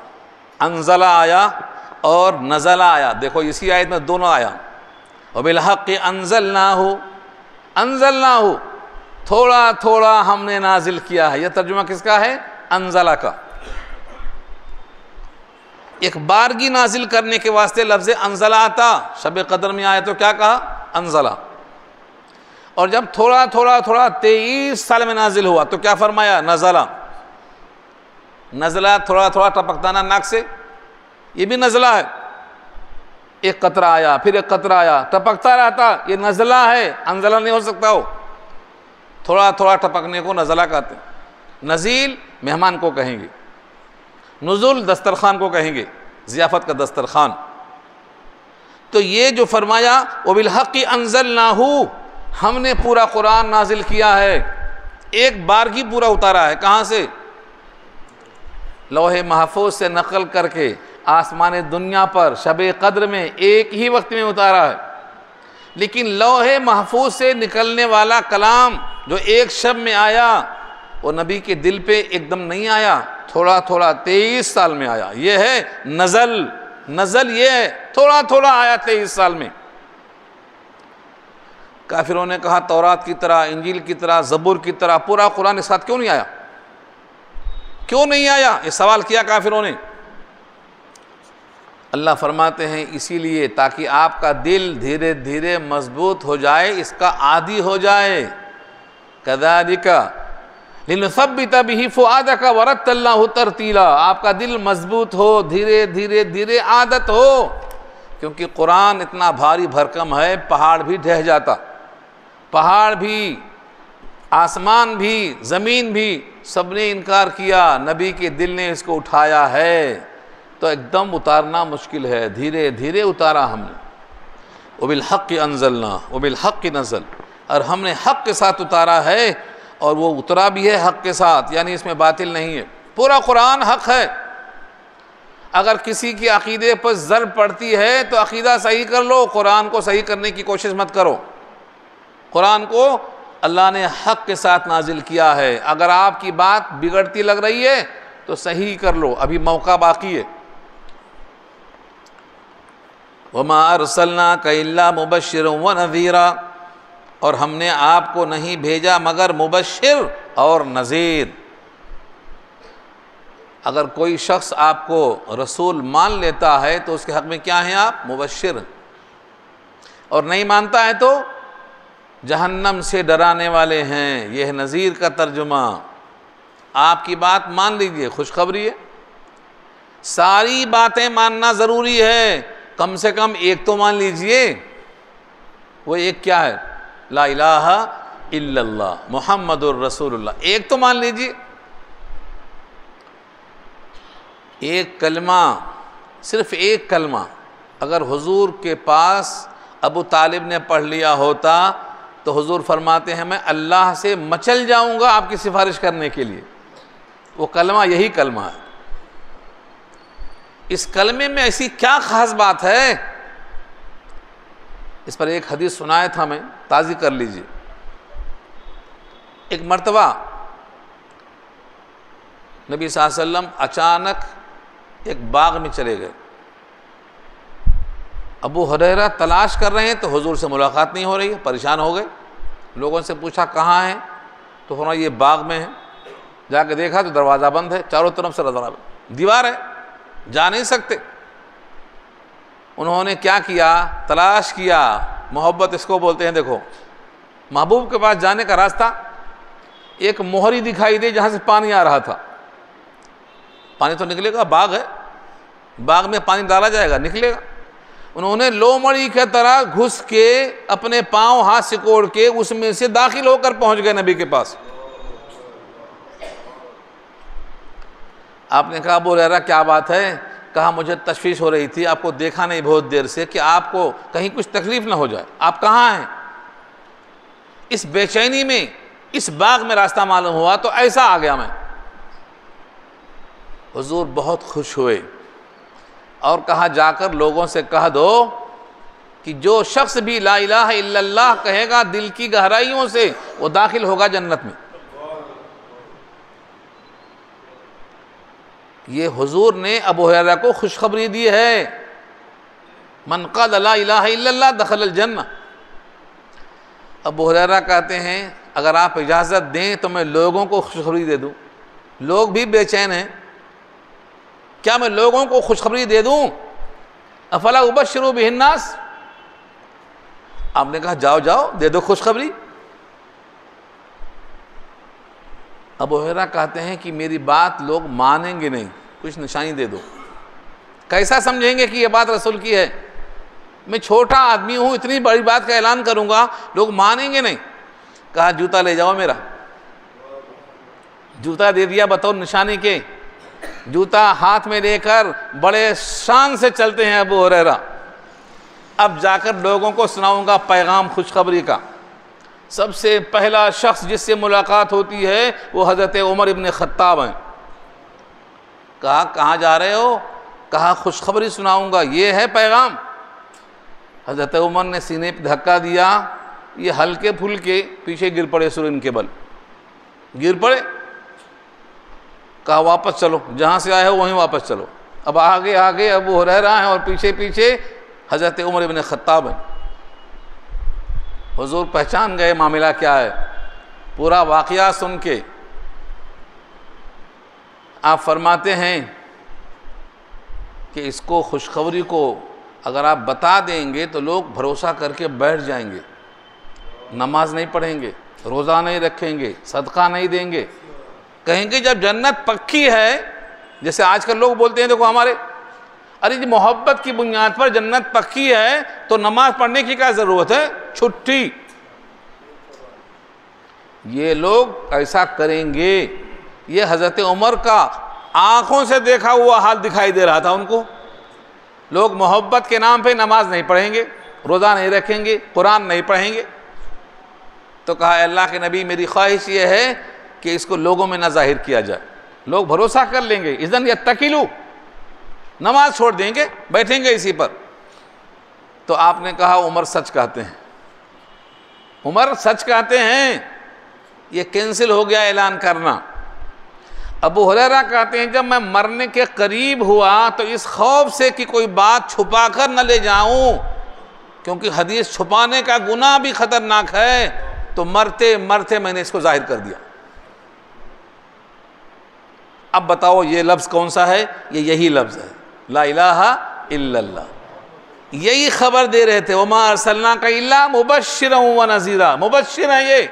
[SPEAKER 2] انزلہ آیا اور نزلہ آیا، دیکھو اسی آیت میں دونوں آیا۔ وَبِالْحَقِّ أَنزَلْنَاهُ، انزلناہ، تھوڑا تھوڑا ہم نے نازل کیا ہے۔ یہ ترجمہ کس کا ہے؟ انزلہ کا۔ ایک بارگی نازل کرنے کے واسطے لفظ انزلہ آتا، شب قدر میں آیا تو کیا کہا؟ انزلہ۔ اور جب تھوڑا تھوڑا 23 سال میں نازل ہوا تو کیا فرمایا؟ نزلہ۔ نزلہ تھوڑا تھوڑا ٹپکتا نا ناک سے، یہ بھی نزلہ ہے۔ ایک قطرہ آیا، پھر ایک قطرہ آیا، ٹپکتا رہتا، یہ نزلہ ہے، انزلہ نہیں ہو سکتا ہو۔ تھوڑا تھوڑا ٹپکنے کو نزلہ کہتے ہیں۔ نزیل مہمان کو کہیں گے، نزول دسترخوان کو کہیں گے، ضیافت کا دسترخوان۔ تو یہ جو فرمایا وَبِالْحَقِّ أَنزَلْنَاهُ، ہم نے پورا قرآن نازل کیا ہے، ایک بارگی پورا اتارا ہے۔ کہاں سے؟ لوح محفوظ سے نقل کر کے آسمان دنیا پر شب قدر میں ایک ہی وقت میں اتارا ہے۔ لیکن لوح محفوظ سے نکلنے والا کلام جو ایک شب میں آیا، وہ نبی کے دل پہ ایک دم نہیں آیا، تھوڑا تھوڑا 23 سال میں آیا۔ یہ ہے نزل یہ ہے، تھوڑا تھوڑا آیا 23 سال میں۔ کافروں نے کہا تورات کی طرح، انجیل کی طرح، زبور کی طرح پورا قرآن اس ساتھ کیوں نہیں آیا؟ کیوں نہیں آیا؟ یہ سوال کیا کافروں نے۔ اللہ فرماتے ہیں اسی لیے تاکہ آپ کا دل دھیرے دھیرے مضبوط ہو جائے، اس کا عادی ہو جائے۔ كَذَلِكَ لِنُثَبِّتَ بِهِ فُؤَادَكَ وَرَتَّلْنَاهُ تَرْتِيلًا، آپ کا دل مضبوط ہو، دھیرے دھیرے دھیرے عادت ہو، کیونکہ قرآن اتنا بھاری بھرکم ہے، پہاڑ بھی ڈھہ جاتا، پہاڑ بھی، آسمان بھی، زمین بھی، سب نے انکار کیا، نبی کے دل نے اس کو اٹھایا ہے۔ تو ایک دم اتارنا مشکل ہے، دھیرے دھیرے اتارا ہم نے. وبالحق انزلنا وبالحق نزل، اور ہم نے حق کے ساتھ اتارا ہے، اور وہ اترا بھی ہے حق کے ساتھ، یعنی اس میں باطل نہیں ہے. پورا قرآن حق ہے. اگر کسی کی عقیدے پر ضرب پڑتی ہے تو عقیدہ صحیح کر لو، قرآن کو صحیح کرنے کی کوشش مت کرو. قرآن کو اللہ نے حق کے ساتھ نازل کیا ہے. اگر آپ کی بات بگڑتی لگ رہی ہے تو صحیح کر لو، ابھی موقع باقی ہے. وَمَا أَرْسَلْنَاكَ إِلَّا مُبَشِّرًا وَنَذِيرًا، اور ہم نے آپ کو نہیں بھیجا مگر مبشر اور نذیر. اگر کوئی شخص آپ کو رسول مان لیتا ہے تو اس کے حق میں کیا ہیں آپ؟ مبشر. اور نہیں مانتا ہے تو جہنم سے ڈرانے والے ہیں. یہ ہے نذیر کا ترجمہ. آپ کی بات مان لیجئے، خوشخبری ہے. ساری باتیں ماننا ضروری ہے، کم سے کم ایک تو مان لیجئے. وہ ایک کیا ہے؟ لا الہ الا اللہ محمد الرسول اللہ. ایک تو مان لیجئے. ایک کلمہ، صرف ایک کلمہ اگر حضور کے پاس ابو طالب نے پڑھ لیا ہوتا تو حضور فرماتے ہیں میں اللہ سے مچل جاؤں گا آپ کی سفارش کرنے کے لیے. وہ کلمہ یہی کلمہ ہے. اس کلمے میں ایسی کیا خاص بات ہے؟ اس پر ایک حدیث سنایا تھا میں، تازی کر لیجئے. ایک مرتبہ نبی صلی اللہ علیہ وسلم اچانک ایک باغ میں چلے گئے. ابو ہریرہ تلاش کر رہے ہیں تو حضور سے ملاقات نہیں ہو رہی ہے، پریشان ہو گئے. لوگوں سے پوچھا کہاں ہیں تو فرمایا یہ باغ میں ہے. جا کے دیکھا تو دروازہ بند ہے، چاروں طرف سے دیوار ہے، جا نہیں سکتے. انہوں نے کیا کیا؟ تلاش کیا. محبت اس کو بولتے ہیں. دیکھو، محبوب کے پاس جانے کا راستہ، ایک موہری دکھائی دے جہاں سے پانی آ رہا تھا. پانی تو نکلے گا، باغ ہے، باغ میں پانی ڈالا جائے گا، نکلے گا. انہوں نے لومڑی کی طرح گھس کے اپنے پاؤں ہاتھ سکوڑ کے اس میں سے داخل ہو کر پہنچ گئے نبی کے پاس. آپ نے کہا ابو ہریرہ کیا بات ہے؟ کہا مجھے تشویش ہو رہی تھی، آپ کو دیکھا نہیں بہت دیر سے، کہ آپ کو کہیں کچھ تکلیف نہ ہو جائے. آپ کہاں ہیں؟ اس بے چینی میں اس باغ میں راستہ معلوم ہوا تو ایسا آ گیا میں. حضور بہت خوش ہوئے اور کہا جا کر لوگوں سے کہہ دو کہ جو شخص بھی لا الہ الا اللہ کہے گا دل کی گہرائیوں سے، وہ داخل ہوگا جنت میں. یہ حضور نے ابو ہریرہ کو خوشخبری دی ہے. من قال لا الہ الا اللہ دخل الجنہ. ابو ہریرہ کہتے ہیں اگر آپ اجازت دیں تو میں لوگوں کو خوشخبری دے دوں. لوگ بھی بے چین ہیں، کیا میں لوگوں کو خوشخبری دے دوں؟ افلا ابشر بہ الناس. آپ نے کہا جاؤ جاؤ دے دو خوشخبری. ابو ہریرہ کہتے ہیں کہ میری بات لوگ مانیں گے نہیں، کچھ نشانی دے دو. کیسا سمجھیں گے کہ یہ بات رسول کی ہے؟ میں چھوٹا آدمی ہوں، اتنی بڑی بات کا اعلان کروں گا، لوگ مانیں گے نہیں. کہا جوتا لے جاؤ میرا. جوتا دے دیا بطور نشانی کے. جوتا ہاتھ میں لے کر بڑے شان سے چلتے ہیں ابو ہریرہ. اب جا کر لوگوں کو سناؤں گا پیغام خوشخبری کا. سب سے پہلا شخص جس سے ملاقات ہوتی ہے وہ حضرت عمر ابن خطاب ہیں. کہا کہاں جا رہے ہو؟ کہا خوشخبری سناؤں گا، یہ ہے پیغام. حضرت عمر نے سینے پہ دھکا دیا، یہ ہلکے پھلکے پیچھے گر پڑے، سرن کے بل گر پڑے. کہا واپس چلو، جہاں سے آئے ہو وہیں واپس چلو. اب آگے آگے ابو ہریرہ ہیں اور پیچھے پیچھے حضرت عمر ابن خطاب ہیں. حضور پہچان گئے معاملہ کیا ہے. پورا واقعہ سن کے آپ فرماتے ہیں کہ اس کو خوشخبری کو اگر آپ بتا دیں گے تو لوگ بھروسہ کر کے بیٹھ جائیں گے، نماز نہیں پڑھیں گے، روزہ نہیں رکھیں گے، صدقہ نہیں دیں گے. کہیں گے جب جنت پکی ہے، جیسے آج کل لوگ بولتے ہیں دیکھو ہمارے، ارے جی محبت کی بنیاد پر جنت پکی ہے تو نماز پڑھنے کی کیا ضرورت ہے، چھٹی. یہ لوگ ایسا کریں گے. یہ حضرت عمر کا آنکھوں سے دیکھا ہوا حال دکھائی دے رہا تھا ان کو. لوگ محبت کے نام پہ نماز نہیں پڑھیں گے، روزہ نہیں رکھیں گے، قرآن نہیں پڑھیں گے. تو کہا اے اللہ کے نبی میری خواہش یہ ہے کہ اس کو لوگوں میں نہ ظاہر کیا جائے، لوگ بھروسہ کر لیں گے، اذن یتکلوا، نماز چھوڑ دیں گے، بیٹھیں گے اسی پر. تو آپ نے کہا عمر سچ کہتے ہیں، عمر سچ کہتے ہیں. یہ کینسل ہو گیا اعلان کرنا. ابو ہریرہ کہتے ہیں جب میں مرنے کے قریب ہوا تو اس خوف سے کہ کوئی بات چھپا کر نہ لے جاؤں، کیونکہ حدیث چھپانے کا گناہ بھی خطرناک ہے، تو مرتے مرتے میں نے اس کو ظاہر کر دیا. اب بتاؤ یہ لفظ کون سا ہے؟ یہ یہی لفظ ہے، لا الہ الا اللہ. یہی خبر دے رہے تھے وما ارسلناک الا مبشرا ونذیرا. مبشر ہے یہ،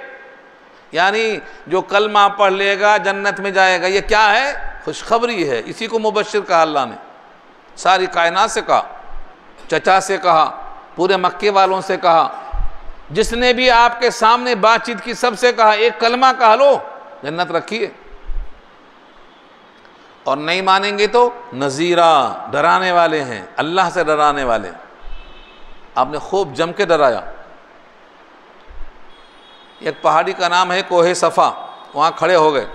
[SPEAKER 2] یعنی جو کلمہ پڑھ لے گا جنت میں جائے گا. یہ کیا ہے؟ خوشخبری ہے. اسی کو مبشر کہا اللہ نے. ساری کائنات سے کہا، چچا سے کہا، پورے مکے والوں سے کہا، جس نے بھی آپ کے سامنے بات چیت کی سب سے کہا ایک کلمہ کہہ لو جنت رکھیے. اور نہیں مانیں گے تو نذیرا، ڈرانے والے ہیں، اللہ سے ڈرانے والے. آپ نے خوب جم کے ڈرایا. ایک پہاڑی کا نام ہے کوہ صفا، وہاں کھڑے ہو گئے.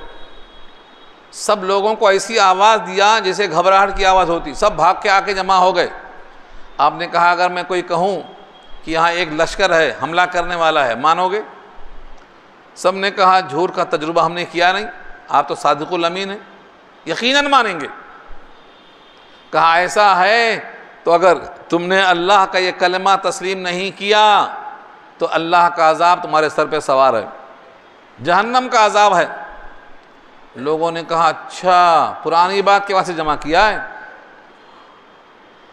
[SPEAKER 2] سب لوگوں کو ایسی آواز دیا جیسے گھبراہٹ کی آواز ہوتی، سب بھاگ کے آ کے جمع ہو گئے. آپ نے کہا اگر میں کوئی کہوں کہ یہاں ایک لشکر ہے حملہ کرنے والا ہے، مانو گے؟ سب نے کہا جھوٹ کا تجربہ ہم نے کیا نہیں، آپ تو صادق الامین ہیں، یقیناً مانیں گے. کہا ایسا ہے تو اگر تم نے اللہ کا یہ کلمہ تسلیم نہیں کیا تو اللہ کا عذاب تمہارے سر پہ سوار ہے، جہنم کا عذاب ہے. لوگوں نے کہا اچھا پرانی بات کے واسطے جمع کیا ہے،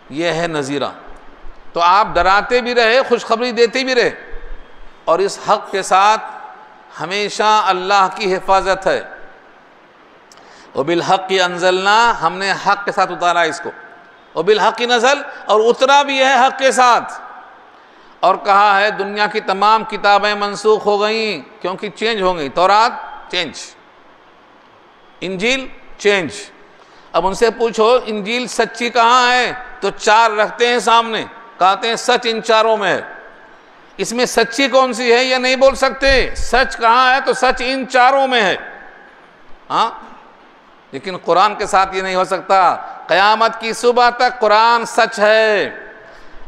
[SPEAKER 2] یہ ہے نذیرہ. تو آپ ڈراتے بھی رہے، خوشخبری دیتے بھی رہے، اور اس حق کے ساتھ ہمیشہ اللہ کی حفاظت ہے. وبالحق انزلنا، ہم نے حق کے ساتھ اتارا اس کو. وبالحق نزل، اور اترا بھی ہے حق کے ساتھ. اور کہا ہے دنیا کی تمام کتابیں منسوخ ہو گئیں کیونکہ چینج ہو گئیں. تورات چینج، انجیل چینج. اب ان سے پوچھو انجیل سچی کہاں ہے تو چار رکھتے ہیں سامنے، کہتے ہیں سچ ان چاروں میں ہے. اس میں سچی کون سی ہے یہ نہیں بول سکتے. سچ کہاں ہے تو سچ ان چاروں میں ہے. ہاں لیکن قرآن کے ساتھ یہ نہیں ہو سکتا. قیامت کی صبح تک قرآن سچ ہے.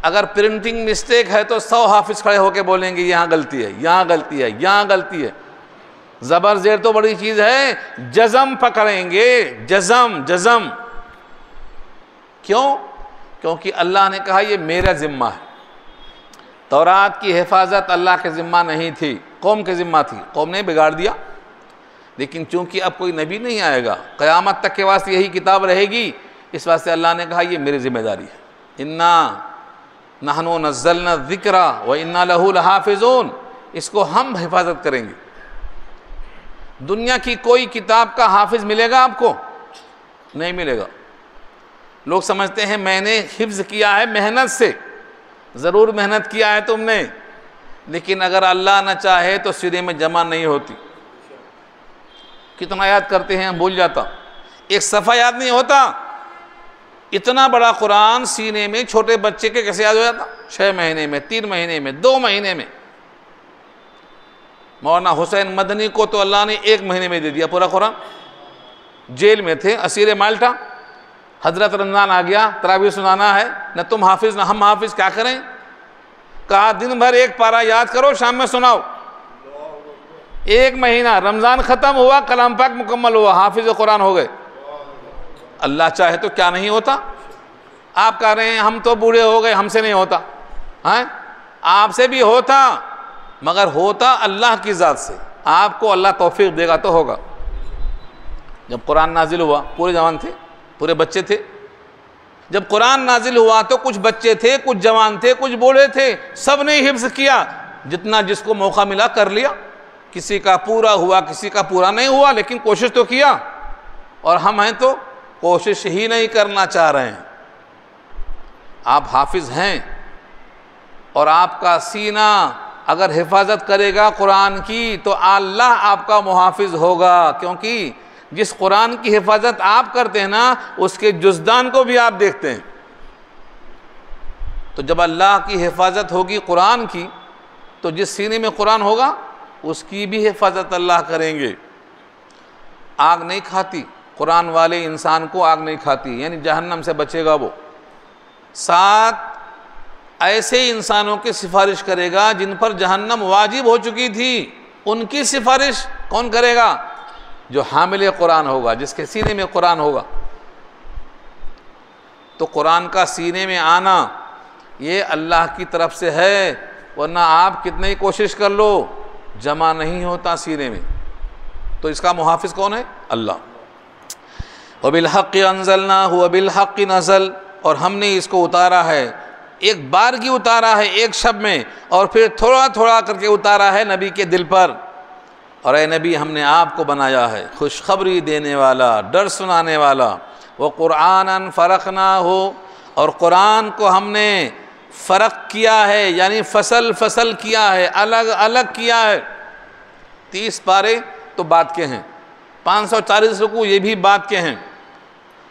[SPEAKER 2] اگر پرنٹنگ مسٹیک ہے تو 100 حافظ کھڑے ہو کے بولیں گے یہاں غلطی ہے، یہاں غلطی ہے، یہاں غلطی ہے. زبر زیر تو بڑی چیز ہے، جزم پکڑیں گے، جزم. کیوں؟ کیونکہ اللہ نے کہا یہ میرا ذمہ ہے. تورات کی حفاظت اللہ کے ذمہ نہیں تھی، قوم کے ذمہ تھی. قوم نے بگاڑ دیا، لیکن چونکہ اب کوئی نبی نہیں آئے گا، قیامت تک کے واسطے یہی کتاب رہے گی، اس واسطے اللہ نے کہا یہ میری ذمہ داری ہے. انا نحن نزلنا الذکر وانا لہ لحافظون، اس کو ہم حفاظت کریں گے. دنیا کی کوئی کتاب کا حافظ ملے گا آپ کو؟ نہیں ملے گا. لوگ سمجھتے ہیں میں نے حفظ کیا ہے محنت سے. ضرور محنت کیا ہے تم نے، لیکن اگر اللہ نہ چاہے تو سرے میں جمع نہیں ہوتی. کتنا یاد کرتے ہیں بھول جاتا، ایک صفحہ یاد نہیں ہوتا. اتنا بڑا قرآن سینے میں چھوٹے بچے کے کیسے یاد ہو جاتا؟ 6 مہینے میں، 3 مہینے میں، 2 مہینے میں. مولانا حسین مدنی کو تو اللہ نے 1 مہینے میں دے دیا پورا قرآن. جیل میں تھے، اسیر مالٹا. حضرت رمضان آ گیا، تراویح سنانا ہے، نہ تم حافظ نہ ہم حافظ، کیا کریں؟ کہا دن بھر 1 پارہ یاد کرو، شام میں سناؤ. 1 مہینہ، رمضان ختم ہوا، کلام پاک مکمل ہوا، حافظ قرآن ہو گئے. اللہ چاہے تو کیا نہیں ہوتا؟ آپ کہہ رہے ہیں ہم تو بوڑھے ہو گئے، ہم سے نہیں ہوتا. ہاں آپ سے بھی ہوتا، مگر ہوتا اللہ کی ذات سے. آپ کو اللہ توفیق دے گا تو ہوگا. جب قرآن نازل ہوا پورے جوان تھے، پورے بچے تھے. جب قرآن نازل ہوا تو کچھ بچے تھے، کچھ جوان تھے، کچھ بوڑھے تھے. سب نے حفظ کیا، جتنا جس کو موقع ملا کر لیا. کسی کا پورا ہوا، کسی کا پورا نہیں ہوا، لیکن کوشش تو کیا. اور ہم ہیں تو کوشش ہی نہیں کرنا چاہ رہے ہیں. آپ حافظ ہیں، اور آپ کا سینہ اگر حفاظت کرے گا قرآن کی تو اللہ آپ کا محافظ ہوگا. کیونکہ جس قرآن کی حفاظت آپ کرتے ہیں نا، اس کے جزدان کو بھی آپ دیکھتے ہیں۔ تو جب اللہ کی حفاظت ہوگی قرآن کی، تو جس سینے میں قرآن ہوگا اس کی بھی حفاظت اللہ کریں گے۔ آگ نہیں کھاتی، قرآن والے انسان کو آگ نہیں کھاتی، یعنی جہنم سے بچے گا وہ۔ ساتھ ایسے انسانوں کی سفارش کرے گا جن پر جہنم واجب ہو چکی تھی، ان کی سفارش کون کرے گا؟ جو حامل قرآن ہوگا، جس کے سینے میں قرآن ہوگا۔ تو قرآن کا سینے میں آنا یہ اللہ کی طرف سے ہے، ورنہ آپ کتنی ہی کوشش کر لو جمع نہیں ہوتا سینے میں۔ تو اس کا محافظ کون ہے؟ اللہ۔ وَبِالْحَقِّ أَنزَلْنَاهُ وَبِالْحَقِّ نَزَلَ، اور ہم نے اس کو اتارا ہے، ایک بار کی اتارا ہے ایک شب میں، اور پھر تھوڑا تھوڑا کر کے اتارا ہے نبی کے دل پر۔ اور اے نبی، ہم نے آپ کو بنایا ہے خوشخبری دینے والا، ڈر سنانے والا۔ وَقُرْآنًا فَرَقْنَاهُ، اور قرآن کو ہم نے فرق کیا ہے، یعنی فصل فصل کیا ہے، الگ الگ کیا ہے۔ 30 پارے تو بات کے ہیں، 540 رکوع یہ بھی بات کے ہیں،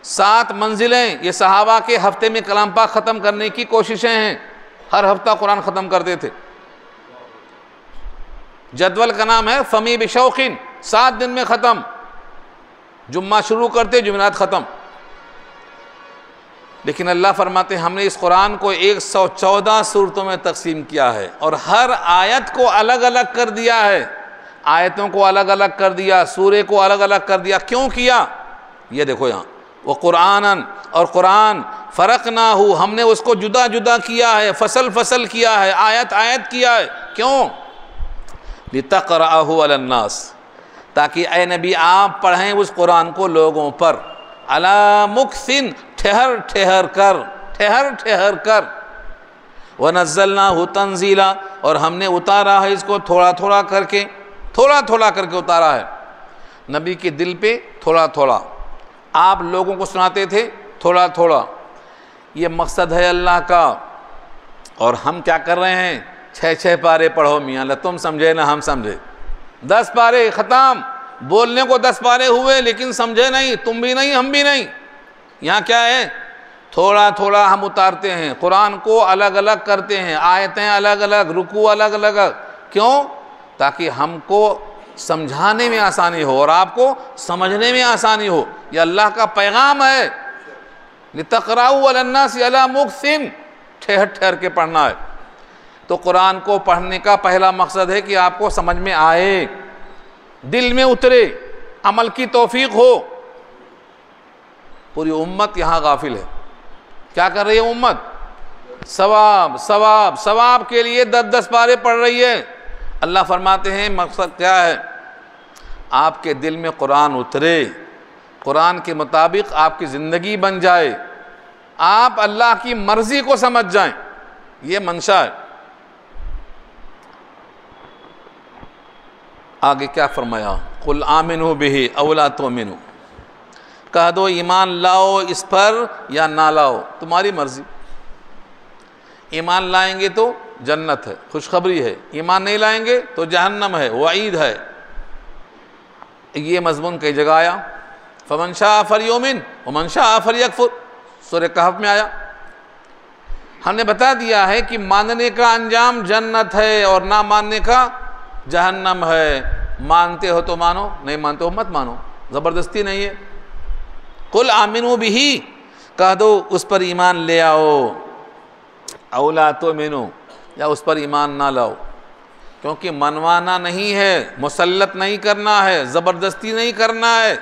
[SPEAKER 2] 7 منزلیں یہ صحابہ کے ہفتے میں کلام پاک ختم کرنے کی کوششیں ہیں، ہر ہفتہ قرآن ختم کرتے تھے۔ جدول کا نام ہے فمی بشوقین، 7 دن میں ختم، جمعہ شروع کرتے جمعرات ختم۔ لیکن اللہ فرماتے ہیں ہم نے اس قرآن کو 114 صورتوں میں تقسیم کیا ہے، اور ہر آیت کو الگ الگ کر دیا ہے، آیتوں کو الگ الگ کر دیا، سورے کو الگ الگ کر دیا۔ کیوں کیا؟ یہ دیکھو یہاں، وہ قرآن، اور قرآن فرقناہ، ہم نے اس کو جدا جدا کیا ہے، فصل فصل کیا ہے، آیت آیت کیا ہے۔ کیوں؟ لِتَقْرَأَهُ عَلَى النَّاسِ، تاکہ اے نبی آپ پڑھیں اس قرآن کو لوگوں پر، عَلَى مُكْثٍ، ٹھہر ٹھہر کر، ٹھہر ٹھہر کر۔ وَنَزَّلْنَاهُ تَنزِيلًا، اور ہم نے اتارا ہے اس کو تھوڑا تھوڑا کر کے، تھوڑا تھوڑا کر کے اتارا ہے نبی کے دل پہ، تھوڑا تھوڑا۔ آپ لوگوں کو سناتے تھے تھوڑا تھوڑا، یہ مقصد ہے اللہ کا۔ اور ہم کیا کر رہے ہیں؟ 6 پارے پڑھو میاں اللہ، تم سمجھے نہ ہم سمجھے، 10 پارے ختم، بولنے کو 10 پارے ہوئے لیکن سمجھے نہیں، تم بھی نہیں ہم بھی نہیں۔ یہاں کیا ہے؟ تھوڑا تھوڑا ہم اتارتے ہیں، قرآن کو الگ الگ کرتے ہیں، آیتیں الگ الگ، رکوع الگ الگ۔ کیوں؟ تاکہ ہم کو سمجھانے میں آسانی ہو اور آپ کو سمجھنے میں آسانی ہو۔ یہ اللہ کا پیغام ہے، لِتَقْرَأُوا عَلَى النَّاسِ عَلَى مُكْثٍ، ٹھہر ٹھہر کے پڑھنا ہے۔ تو قرآن کو پڑھنے کا پہلا مقصد ہے کہ آپ کو سمجھ میں آئے، دل میں اترے، عمل کی توفیق ہو۔ پوری امت یہاں غافل ہے، کیا کر رہی ہے امت؟ ثواب ثواب ثواب کے لیے 10 پارے پڑھ رہی ہے۔ اللہ فرماتے ہیں مقصد کیا ہے؟ آپ کے دل میں قرآن اترے، قرآن کے مطابق آپ کی زندگی بن جائے، آپ اللہ کی مرضی کو سمجھ جائیں، یہ منشا ہے۔ آگے کیا فرمایا؟ قُلْ آمِنُوا بِهِ أَوْ لَا تُؤْمِنُوا، کہہ دو ایمان لاؤ اس پر یا نہ لاؤ، تمہاری مرضی۔ ایمان لائیں گے تو جنت ہے، خوشخبری ہے، ایمان نہیں لائیں گے تو جہنم ہے، وعید ہے۔ یہ مضمون کئی جگہ آیا، فَمَنْ شَاءَ فَلْيُؤْمِنْ وَمَنْ شَاءَ فَلْيَكْفُرْ، سورہ کہف میں آیا۔ ہم نے بتا دیا ہے کہ ماننے کا انجام جنت ہے اور نہ ماننے کا جہنم ہے۔ مانتے ہو تو مانو، نہیں مانتے ہو مت مانو، زبردستی نہیں ہے۔ قُلْ آمِنُوا بِهِ، کہہ دو اس پر ایمان لے آؤ، اَوْ لَا تُؤْمِنُوا، یا اس پر ایمان نہ لاؤ، کیونکہ منوانا نہیں ہے، مسلط نہیں کرنا ہے، زبردستی نہیں کرنا ہے۔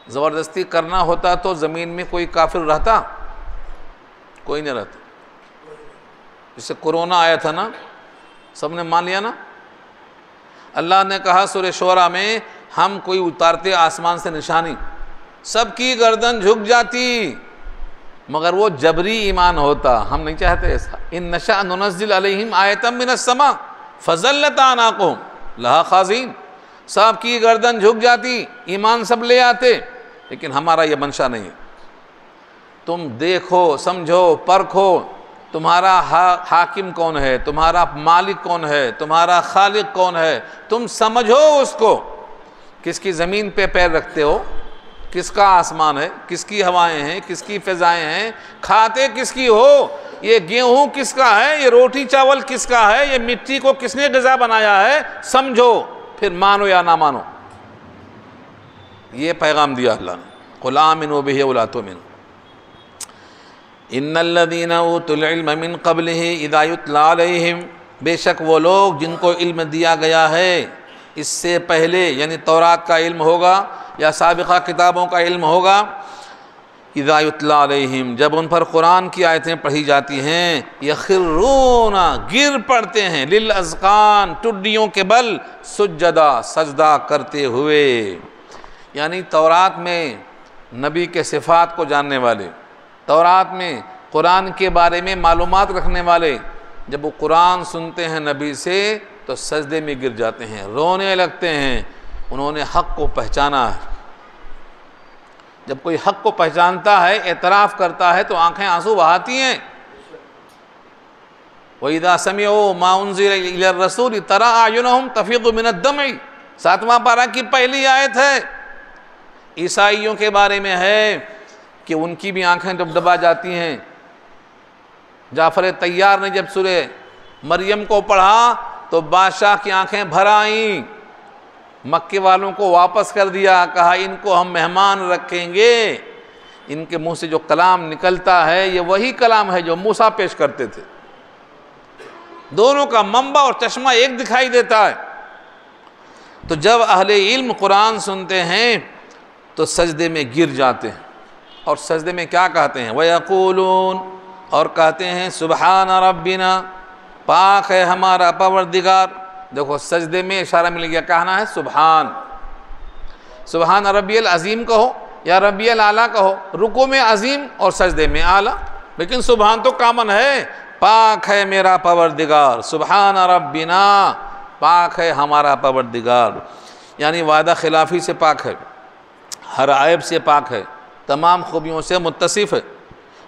[SPEAKER 2] زبردستی کرنا ہوتا تو زمین میں کوئی کافر رہتا؟ کوئی نہیں رہتا۔ جس سے کورونا آیا تھا نا، سب نے مان لیا نا۔ اللہ نے کہا سورہ شعراء میں، ہم کوئی اتارتے آسمان سے نشانی، سب کی گردن جھک جاتی، مگر وہ جبری ایمان ہوتا، ہم نہیں چاہتے ایسا۔ ان نشأ ننزل علیہم آیۃ من السماء فظلت اعناقهم لہا خاضعین، سب کی گردن جھک جاتی، ایمان سب لے آتے، لیکن ہمارا یہ منشا نہیں ہے۔ تم دیکھو، سمجھو، پرکھو، تمہارا حاکم کون ہے، تمہارا مالک کون ہے، تمہارا خالق کون ہے، تم سمجھو اس کو کس کی زمین پہ پیر رکھتے ہو؟ کس کا آسمان ہے؟ کس کی ہوائیں ہیں؟ کس کی فضائیں ہیں؟ کھاتے کس کی ہو؟ یہ گیہوں کس کا ہے؟ یہ روٹی چاول کس کا ہے؟ یہ مٹی کو کس نے غذا بنایا ہے؟ سمجھو، پھر مانو یا نہ مانو۔ یہ پیغام دیا اللہ نے، قُلْ آمِنُوا بِهِ وَلَا تُؤْمِنُوا إِنَّ الَّذِينَ أُوتُوا الْعِلْمَ مِنْ قَبْلِهِ إِذَا يُتْلَىٰ عَلَيْهِمْ، بے شک وہ لوگ جن کو علم دیا گیا ہے اس سے پہلے، یعنی تورات کا علم ہوگا یا سابقہ کتابوں کا علم ہوگا، اذا یتلیٰ علیہم، جب ان پر قرآن کی آیتیں پڑھی جاتی ہیں، یخرون، گر پڑتے ہیں، للاذقان، ٹڈیوں کے بل، سجدہ، سجدہ کرتے ہوئے۔ یعنی تورات میں نبی کے صفات کو جاننے والے، تورات میں قرآن کے بارے میں معلومات رکھنے والے، جب وہ قرآن سنتے ہیں نبی سے تو سجدے میں گر جاتے ہیں، رونے لگتے ہیں، انہوں نے حق کو پہچانا ہے۔ جب کوئی حق کو پہچانتا ہے، اعتراف کرتا ہے تو آنکھیں آنسو بہاتی ہیں۔ وَإِذَا سَمِعُوا مَا أُنزِلَ إِلَى الرَّسُولِ تَرَىٰ أَعْيُنَهُمْ تَفِيضُ مِنَ الدَّمْعِ، 7واں پارہ کی پہلی آیت ہے۔ عیسائیوں کے بارے میں ہے کہ ان کی بھی آنکھیں ڈبڈبا جاتی ہیں۔ جعفر طیار نے جب سورہ مریم کو پڑھا تو بادشاہ کی آنکھیں بھر آئیں، مکے والوں کو واپس کر دیا، کہا ان کو ہم مہمان رکھیں گے، ان کے منہ سے جو کلام نکلتا ہے یہ وہی کلام ہے جو موسیٰ پیش کرتے تھے۔ دونوں کا منبع اور چشمہ ایک دکھائی دیتا ہے۔ تو جب اہل علم قرآن سنتے ہیں تو سجدے میں گر جاتے ہیں، اور سجدے میں کیا کہتے ہیں؟ وَيَقُولُونَ، اور کہتے ہیں سبحان ربنا، پاک ہے ہمارا پروردگار۔ دیکھو سجدے میں اشارہ مل گیا، کہنا ہے سبحان، سبحان ربی العظیم کہو یا ربی الاعلیٰ کہو، رکوع میں عظیم اور سجدے میں اعلیٰ، لیکن سبحان تو کامن ہے۔ پاک ہے میرا پروردگار، سبحان ربنا، پاک ہے ہمارا پروردگار، یعنی وعدہ خلافی سے پاک ہے، ہر عیب سے پاک ہے، تمام خوبیوں سے متصف ہے۔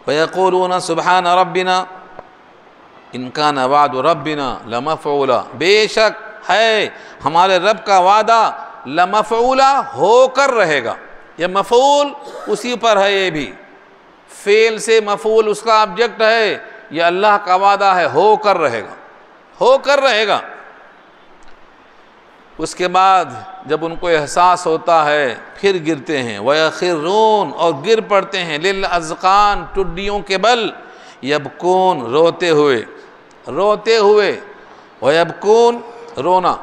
[SPEAKER 2] وَيَقُولُونَ سُبْحَانَ رَبِّنَا إِن كَانَ وَعْدُ رَبِّنَا لَمَفْعُولًا، بے شک ہے ہمارے رب کا وعدہ لمفعولا، ہو کر رہے گا۔ یہ مفعول اسی پر ہے، یہ بھی فعل سے مفعول اس کا آبجیکٹ ہے، یہ اللہ کا وعدہ ہے، ہو کر رہے گا، ہو کر رہے گا۔ اس کے بعد جب ان کو احساس ہوتا ہے پھر گرتے ہیں، وَيَخِرُّونَ، اور گر پڑتے ہیں، لِلْأَذْقَانِ، ٹڈیوں کے بل، یبکون، روتے ہوئے، روتے ہوئے، وَيَبْكُونَ، رونا۔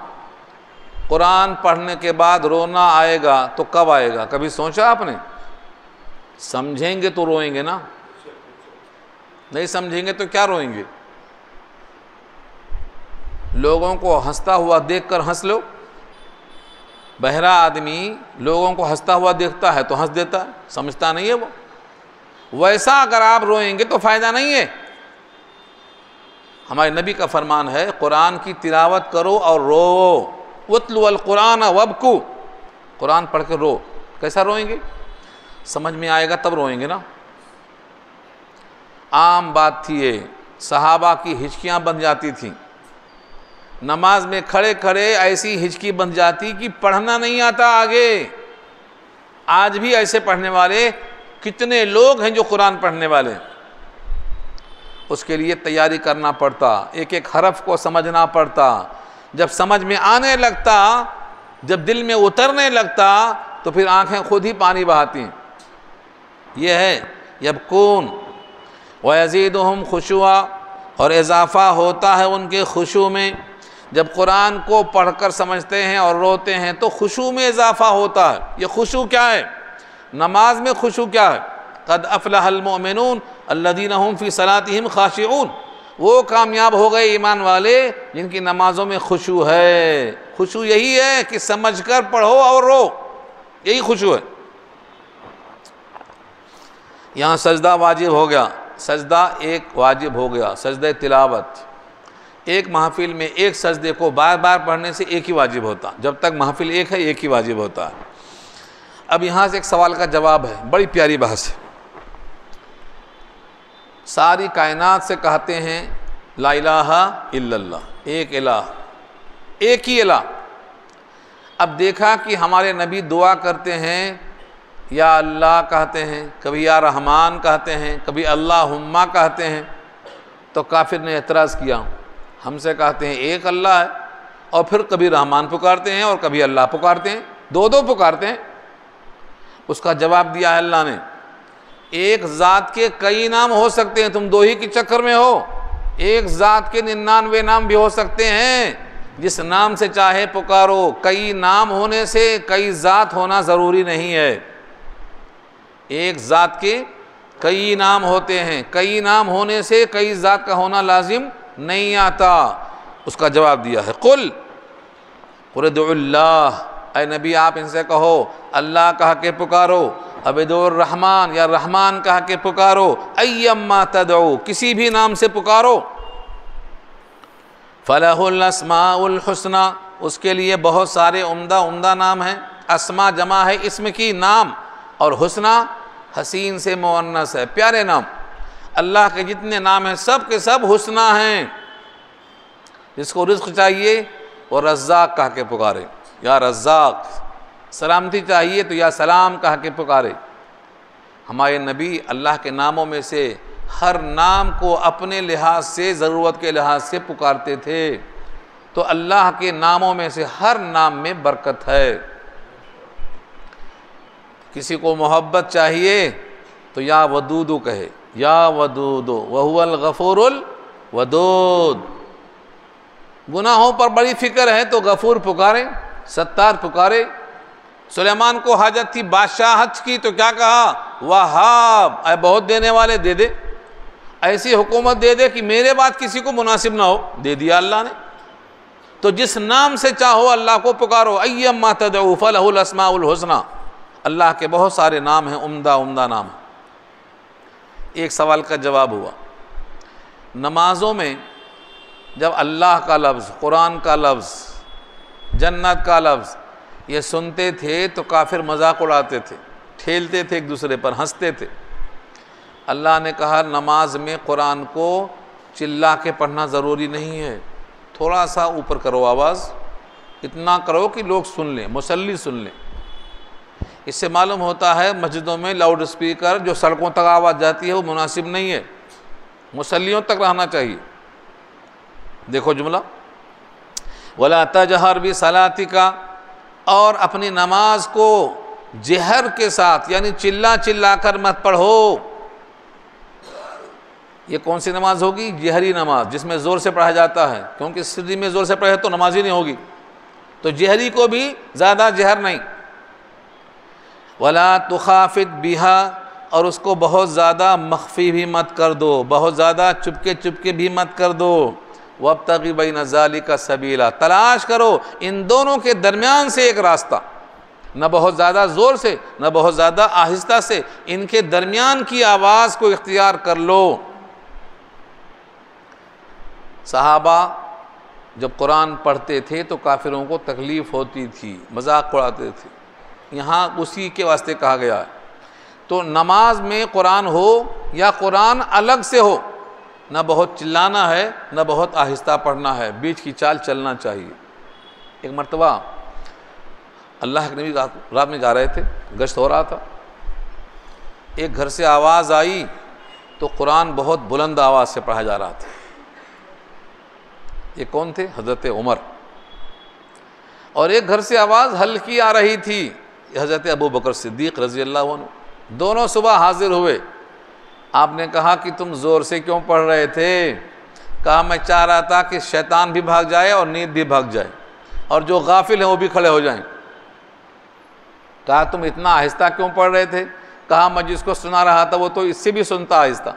[SPEAKER 2] قرآن پڑھنے کے بعد رونا آئے گا تو کب آئے گا؟ کبھی سوچا آپ نے؟ سمجھیں گے تو روئیں گے نا، نہیں سمجھیں گے تو کیا روئیں گے؟ لوگوں کو ہنستا ہوا دیکھ کر ہنس لو، بہرا آدمی لوگوں کو ہنستا ہوا دیکھتا ہے تو ہنس دیتا ہے، سمجھتا نہیں ہے وہ۔ ویسا اگر آپ روئیں گے تو فائدہ نہیں ہے۔ ہمارے نبی کا فرمان ہے قرآن کی تلاوت کرو اور رو، وَاتْلُوا الْقُرْآنَ وَابْكُوا، قرآن پڑھ کے رو۔ کیسا روئیں گے؟ سمجھ میں آئے گا تب روئیں گے نا۔ عام بات تھی یہ، صحابہ کی ہچکیاں بن جاتی تھیں، نماز میں کھڑے کھڑے ایسی ہچکی بن جاتی کہ پڑھنا نہیں آتا آگے۔ آج بھی ایسے پڑھنے والے کتنے لوگ ہیں جو قرآن پڑھنے والے، اس کے لیے تیاری کرنا پڑتا، ایک ایک حرف کو سمجھنا پڑتا، جب سمجھ میں آنے لگتا، جب دل میں اترنے لگتا تو پھر آنکھیں خود ہی پانی بہاتی ہیں۔ یہ ہے یبکون، وَيَزِيدُهُمْ خُشُوعًا، اور اضافہ ہوتا ہے ان کے خشوع میں۔ جب قرآن کو پڑھ کر سمجھتے ہیں اور روتے ہیں تو خشوع میں اضافہ ہوتا ہے۔ یہ خشوع کیا ہے؟ نماز میں خشوع کیا ہے؟ قد افلح المؤمنون الذین هم فی صلاتهم خاشعون، وہ کامیاب ہو گئے ایمان والے جن کی نمازوں میں خشوع ہے۔ خشوع یہی ہے کہ سمجھ کر پڑھو اور رو، یہی خشوع ہے۔ یہاں سجدہ واجب ہو گیا، سجدہ ایک واجب ہو گیا، سجدہ تلاوت۔ ایک محفل میں ایک سجدے کو بار بار پڑھنے سے ایک ہی واجب ہوتا، جب تک محفل ایک ہے ایک ہی واجب ہوتا ہے۔ اب یہاں سے ایک سوال کا جواب ہے، بڑی پیاری بحث ہے۔ ساری کائنات سے کہتے ہیں لا الہ الا اللہ، ایک الہ، ایک ہی الہ۔ اب دیکھا کہ ہمارے نبی دعا کرتے ہیں یا اللہ کہتے ہیں، کبھی یا رحمان کہتے ہیں، کبھی اللہم کہتے ہیں، تو کافر نے اعتراض کیا، ہم سے کہتے ہیں ایک اللہ ہے اور پھر کبھی رحمان پکارتے ہیں اور کبھی اللہ پکارتے ہیں، دو پکارتے ہیں۔ اس کا جواب دیا ہے اللہ نے، ایک ذات کے کئی نام ہو سکتے ہیں، تم دو ہی کے چکر میں ہو، ایک ذات کے 99 نام بھی ہو سکتے ہیں، جس نام سے چاہے پکارو، کئی نام ہونے سے کئی ذات ہونا ضروری نہیں ہے، ایک ذات کے کئی نام ہوتے ہیں، کئی نام ہونے سے کئی ذات کا ہونا لازم نہیں آتا۔ اس کا جواب دیا ہے قل ادعوا اللہ، اے نبی آپ ان سے کہو اللہ کہا کے پکارو، اب ادعوا الرحمن یا رحمان کہا کے پکارو، ایما تدعو کسی بھی نام سے پکارو، فلہ الاسماء الحسنی اس کے لیے بہت سارے عمدہ نام ہیں، اسماء جمع ہے اسم کی، نام، اور حسنی حسین سے مؤنث ہے، پیارے نام۔ اللہ کے جتنے نام ہیں سب کے سب حسنی ہیں۔ جس کو رزق چاہیے وہ رزاق کہہ کے پکارے، یا رزاق، سلامتی چاہیے تو یا سلام کہہ کے پکارے۔ ہمارے نبی اللہ کے ناموں میں سے ہر نام کو اپنے لحاظ سے، ضرورت کے لحاظ سے پکارتے تھے، تو اللہ کے ناموں میں سے ہر نام میں برکت ہے۔ کسی کو محبت چاہیے تو یا ودودو کہے، یا ودودو وہو الغفور الودود۔ گناہوں پر بڑی فکر ہے تو غفور پکارے، ستار پکارے۔ سلیمان کو حاجت تھی بادشاہت کی تو کیا کہا؟ وہاب، اے بہت دینے والے دے دے، ایسی حکومت دے دے کہ میرے بعد کسی کو مناسب نہ ہو، دے دیا اللہ نے۔ تو جس نام سے چاہو اللہ کو پکارو، ایما تدعو فلہ الاسماء الحسنی، اللہ کے بہت سارے نام ہیں، عمدہ نام ہیں۔ ایک سوال کا جواب ہوا، نمازوں میں جب اللہ کا لفظ، قرآن کا لفظ، جنت کا لفظ یہ سنتے تھے تو کافر مذاق اڑاتے تھے، ٹھیلتے تھے ایک دوسرے پر، ہنستے تھے۔ اللہ نے کہا نماز میں قرآن کو چلا کے پڑھنا ضروری نہیں ہے، تھوڑا سا اوپر کرو آواز، اتنا کرو کہ لوگ سن لیں، مصلی سن لیں۔ اس سے معلوم ہوتا ہے مسجدوں میں لاؤڈ اسپیکر جو سڑکوں تک آواز جاتی ہے وہ مناسب نہیں ہے، مصلیوں تک رہنا چاہیے۔ دیکھو جملہ، وَلَا تَجْهَرْ بِصَلَاتِكَ، اور اپنی نماز کو جہر کے ساتھ یعنی چلا کر مت پڑھو۔ یہ کون سی نماز ہوگی؟ جہری نماز، جس میں زور سے پڑھا جاتا ہے، کیونکہ سری میں زور سے پڑھے تو نماز ہی نہیں ہوگی، تو جہری کو بھی زیادہ جہر نہیں۔ وَلَا تُخَافِتْ بِهَا، اور اس کو بہت زیادہ مخفی بھی مت کر دو، بہت زیادہ چپکے بھی مت کر دو۔ وَابْتَغِ بَيْنَ ذَلِكَ سَبِيلًا، تلاش کرو ان دونوں کے درمیان سے ایک راستہ، نہ بہت زیادہ زور سے نہ بہت زیادہ آہستہ سے، ان کے درمیان کی آواز کو اختیار کر لو۔ صحابہ جب قرآن پڑھتے تھے تو کافروں کو تکلیف ہوتی تھی، مذاق اڑاتے تھے، یہاں اسی کے واسطے کہا گیا ہے۔ تو نماز میں قرآن ہو یا قرآن الگ سے ہو، نہ بہت چلانا ہے نہ بہت آہستہ پڑھنا ہے، بیچ کی چال چلنا چاہیے۔ ایک مرتبہ اللہ کے نبی رات میں جا رہے تھے، گشت ہو رہا تھا، ایک گھر سے آواز آئی تو قرآن بہت بلند آواز سے پڑھا جا رہا تھا۔ یہ کون تھے؟ حضرت عمر۔ اور ایک گھر سے آواز ہلکی آ رہی تھی، حضرت ابو بکر صدیق رضی اللہ عنہ۔ دونوں صبح حاضر ہوئے، آپ نے کہا کہ تم زور سے کیوں پڑھ رہے تھے؟ کہا میں چاہ رہا تھا کہ شیطان بھی بھاگ جائے اور نیند بھی بھاگ جائے، اور جو غافل ہیں وہ بھی کھڑے ہو جائیں۔ کہا تم اتنا آہستہ کیوں پڑھ رہے تھے؟ کہا میں جس کو سنا رہا تھا وہ تو اس سے بھی سنتا آہستہ،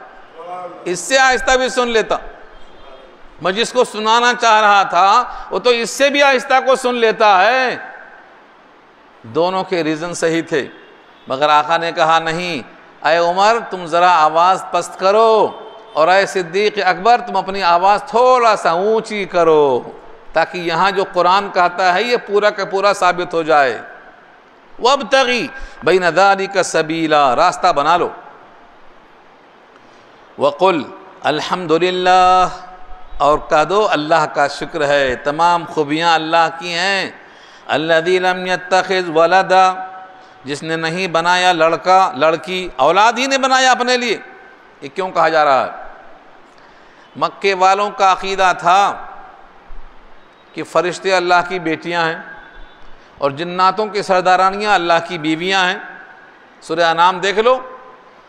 [SPEAKER 2] اس سے آہستہ بھی سن لیتا، میں جس کو سنانا چاہ رہا تھا وہ تو اس سے بھی آہستہ کو سن لیتا ہے۔ دونوں کے ریزن صحیح تھے، مگر آقا نے کہا نہیں، اے عمر تم ذرا آواز پست کرو، اور اے صدیق اکبر تم اپنی آواز تھوڑا سا اونچی کرو، تاکہ یہاں جو قرآن کہتا ہے یہ پورا کا پورا ثابت ہو جائے۔ وَابْتَغِ بَيْنَ ذَلِكَ سَبِيلًا، راستہ بنا لو۔ وَقُلْ الْحَمْدُ لِلَّهِ، اور کہہ دو اللہ کا شکر ہے، تمام خوبیاں اللہ کی ہیں، الذی لم یتخذ ولدا، جس نے نہیں بنایا لڑکا لڑکی، اولاد ہی نے بنایا اپنے لیے. یہ کیوں کہا جا رہا ہے؟ مکے والوں کا عقیدہ تھا کہ فرشتے اللہ کی بیٹیاں ہیں اور جناتوں کی سردارانیاں اللہ کی بیویاں ہیں. سورہ انعام دیکھ لو،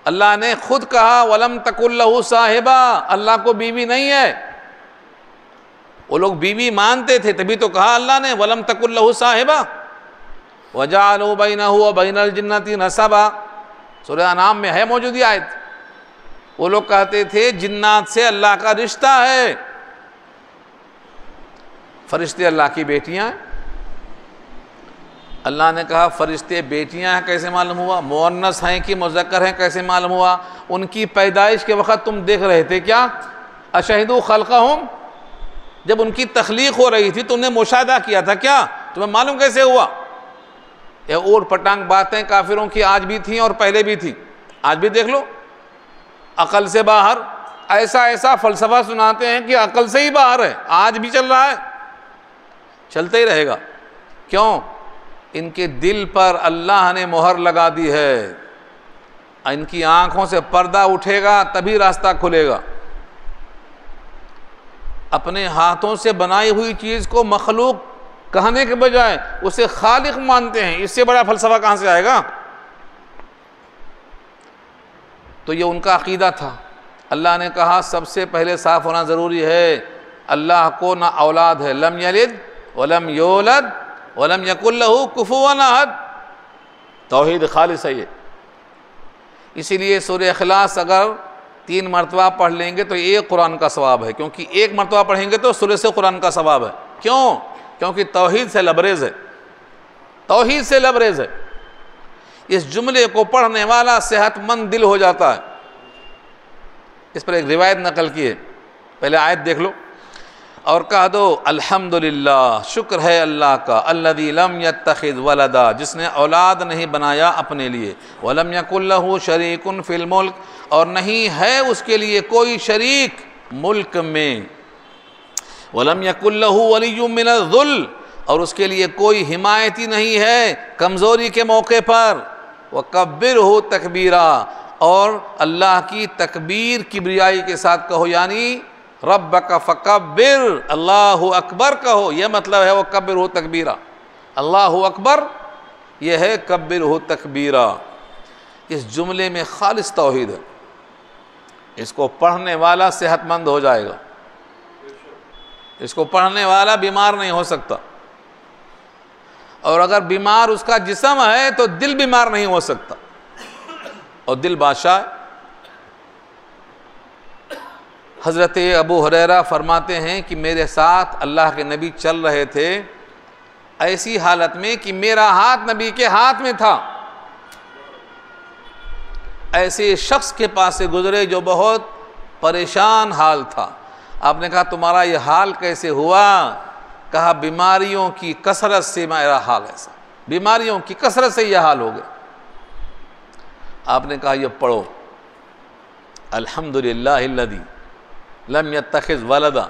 [SPEAKER 2] اللہ نے خود کہا وَلَمْ تَكُنْ لَهُ صَاحِبَةٌ، اللہ کو بیوی نہیں ہے. وہ لوگ بیوی مانتے تھے، تبھی تو کہا اللہ نے وَلَمْ تَكُنْ لَهُ صَاحِبَةٌ وَجَعَلُوا بَيْنَهُ وَبَيْنَ الْجِنَّةِ نَسَبًا. سورہ انعام میں ہے موجود یہ آیت. وہ لوگ کہتے تھے جنات سے اللہ کا رشتہ ہے، فرشتے اللہ کی بیٹیاں ہیں. اللہ نے کہا فرشتے بیٹیاں ہیں کیسے معلوم ہوا؟ مؤنث ہیں کہ مذکر ہیں کیسے معلوم ہوا؟ ان کی پیدائش کے وقت تم دیکھ رہے تھے کیا؟ اشہدوا خلقہم، جب ان کی تخلیق ہو رہی تھی تم نے مشاہدہ کیا تھا کیا؟ تمہیں معلوم کیسے ہوا؟ یہ اوٹ پٹانگ باتیں کافروں کی آج بھی تھیں اور پہلے بھی تھیں. آج بھی دیکھ لو، عقل سے باہر ایسا فلسفہ سناتے ہیں کہ عقل سے ہی باہر ہے. آج بھی چل رہا ہے، چلتا ہی رہے گا. کیوں؟ ان کے دل پر اللہ نے مہر لگا دی ہے. ان کی آنکھوں سے پردہ اٹھے گا تبھی راستہ کھلے گا. اپنے ہاتھوں سے بنائی ہوئی چیز کو مخلوق کہنے کے بجائے اسے خالق مانتے ہیں. اس سے بڑا فلسفہ کہاں سے آئے گا؟ تو یہ ان کا عقیدہ تھا. اللہ نے کہا سب سے پہلے صاف ہونا ضروری ہے، اللہ کو نہ اولاد ہے، لم یلد ولم یولد ولم یکن لہ کفوا احد. توحید خالص ہے یہ. اسی لیے سورہ اخلاص اگر 3 مرتبہ پڑھ لیں گے تو ایک قرآن کا ثواب ہے، کیونکہ ایک مرتبہ پڑھیں گے تو سورہ سے قرآن کا ثواب ہے. کیوں؟ کیونکہ توحید سے لبریز ہے، توحید سے لبریز ہے. اس جملے کو پڑھنے والا صحت مند دل ہو جاتا ہے. اس پر ایک روایت نقل کی ہے، پہلے آیت دیکھ لو. اور کہہ دو الحمدللہ، شکر ہے اللہ کا، الذی لم یتخذ ولدا، جس نے اولاد نہیں بنایا اپنے لیے، ولم یکن لہ شریک فی الملک، اور نہیں ہے اس کے لیے کوئی شریک ملک میں، ولم یکن لہ ولی من الذل، اور اس کے لیے کوئی حمایتی نہیں ہے کمزوری کے موقع پر، وکبرہ تکبیرا، اور اللہ کی تکبیر کبریائی کے ساتھ کہو، یعنی ربک فکبر، اللہ اکبر کہو. یہ مطلب ہے وہ کبرہ تکبیرا، اللہ اکبر یہ ہے کبرہ تکبیرا. اس جملے میں خالص توحید ہے. اس کو پڑھنے والا صحت مند ہو جائے گا، اس کو پڑھنے والا بیمار نہیں ہو سکتا. اور اگر بیمار اس کا جسم ہے تو دل بیمار نہیں ہو سکتا، اور دل بادشاہ ہے. حضرت ابو ہریرہ فرماتے ہیں کہ میرے ساتھ اللہ کے نبی چل رہے تھے ایسی حالت میں کہ میرا ہاتھ نبی کے ہاتھ میں تھا. ایسے شخص کے پاس سے گزرے جو بہت پریشان حال تھا. آپ نے کہا تمہارا یہ حال کیسے ہوا؟ کہا بیماریوں کی کثرت سے میرا حال ایسا، بیماریوں کی کثرت سے یہ حال ہو گیا. آپ نے کہا یہ پڑھو الحمدللہ الذی لم یتخذ ولدا.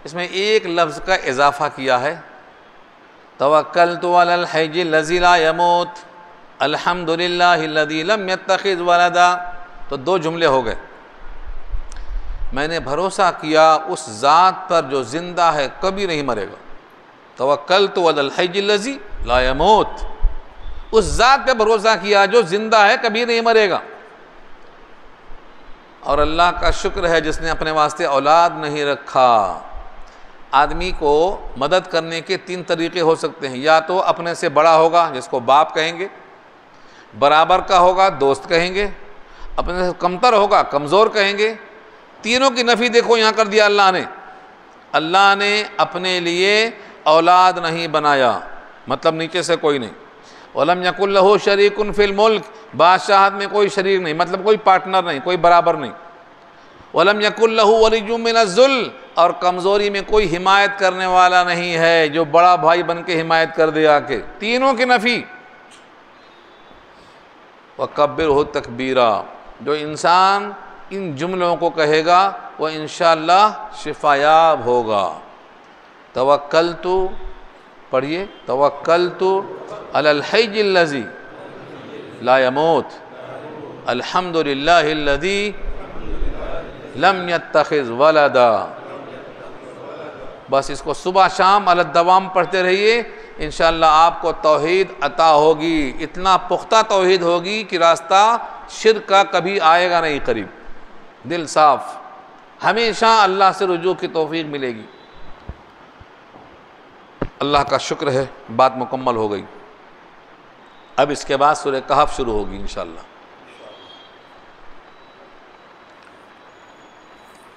[SPEAKER 2] اس میں ایک لفظ کا اضافہ کیا ہے، توکلت علی الحی الذی لا یموت الحمدللہ الذی لم یتخذ ولدا. تو 2 جملے ہو گئے. میں نے بھروسہ کیا اس ذات پر جو زندہ ہے کبھی نہیں مرے گا. توکلت علی الحی الذی لا یموت، اس ذات پہ بھروسہ کیا جو زندہ ہے کبھی نہیں مرے گا. اور اللہ کا شکر ہے جس نے اپنے واسطے اولاد نہیں رکھا. آدمی کو مدد کرنے کے 3 طریقے ہو سکتے ہیں. یا تو اپنے سے بڑا ہوگا جس کو باپ کہیں گے، برابر کا ہوگا دوست کہیں گے، اپنے سے کمتر ہوگا کمزور کہیں گے. تینوں کی نفی دیکھو یہاں کر دیا اللہ نے. اللہ نے اپنے لیے اولاد نہیں بنایا، مطلب نیچے سے کوئی نہیں. وَلَمْ يَكُنْ لَهُ شَرِيكٌ فِي الْمُلْكِ، بادشاہت میں کوئی شریک نہیں، مطلب کوئی پارٹنر نہیں، کوئی برابر نہیں. وَلَمْ يَكُنْ لَهُ وَلِيٌّ مِّنَ الذُّلِّ، اور کمزوری میں کوئی حمایت کرنے والا نہیں ہے جو بڑا بھائی بن کے حمایت کر دے آ کے. تینوں کی نفی. وَكَبِّرْهُ تَكْبِيرًا، جو انسان ان جملوں کو کہے گا وہ انشاءاللہ شفایاب ہوگا. توکلت پڑھیے، توکلت علی الحی الذی لا یموت الحمد للہ الذی لم یتخذ ولدا۔ بس اس کو صبح شام علی الدوام پڑھتے رہیے، انشاءاللہ آپ کو توحید عطا ہوگی، اتنا پختہ توحید ہوگی کہ راستہ شرک کا کبھی آئے گا نہیں قریب، دل صاف، ہمیشہ اللہ سے رجوع کی توفیق ملے گی۔ اللہ کا شکر ہے، بات مکمل ہو گئی۔ اب اس کے بعد سورہ کہف شروع ہوگی انشاءاللہ۔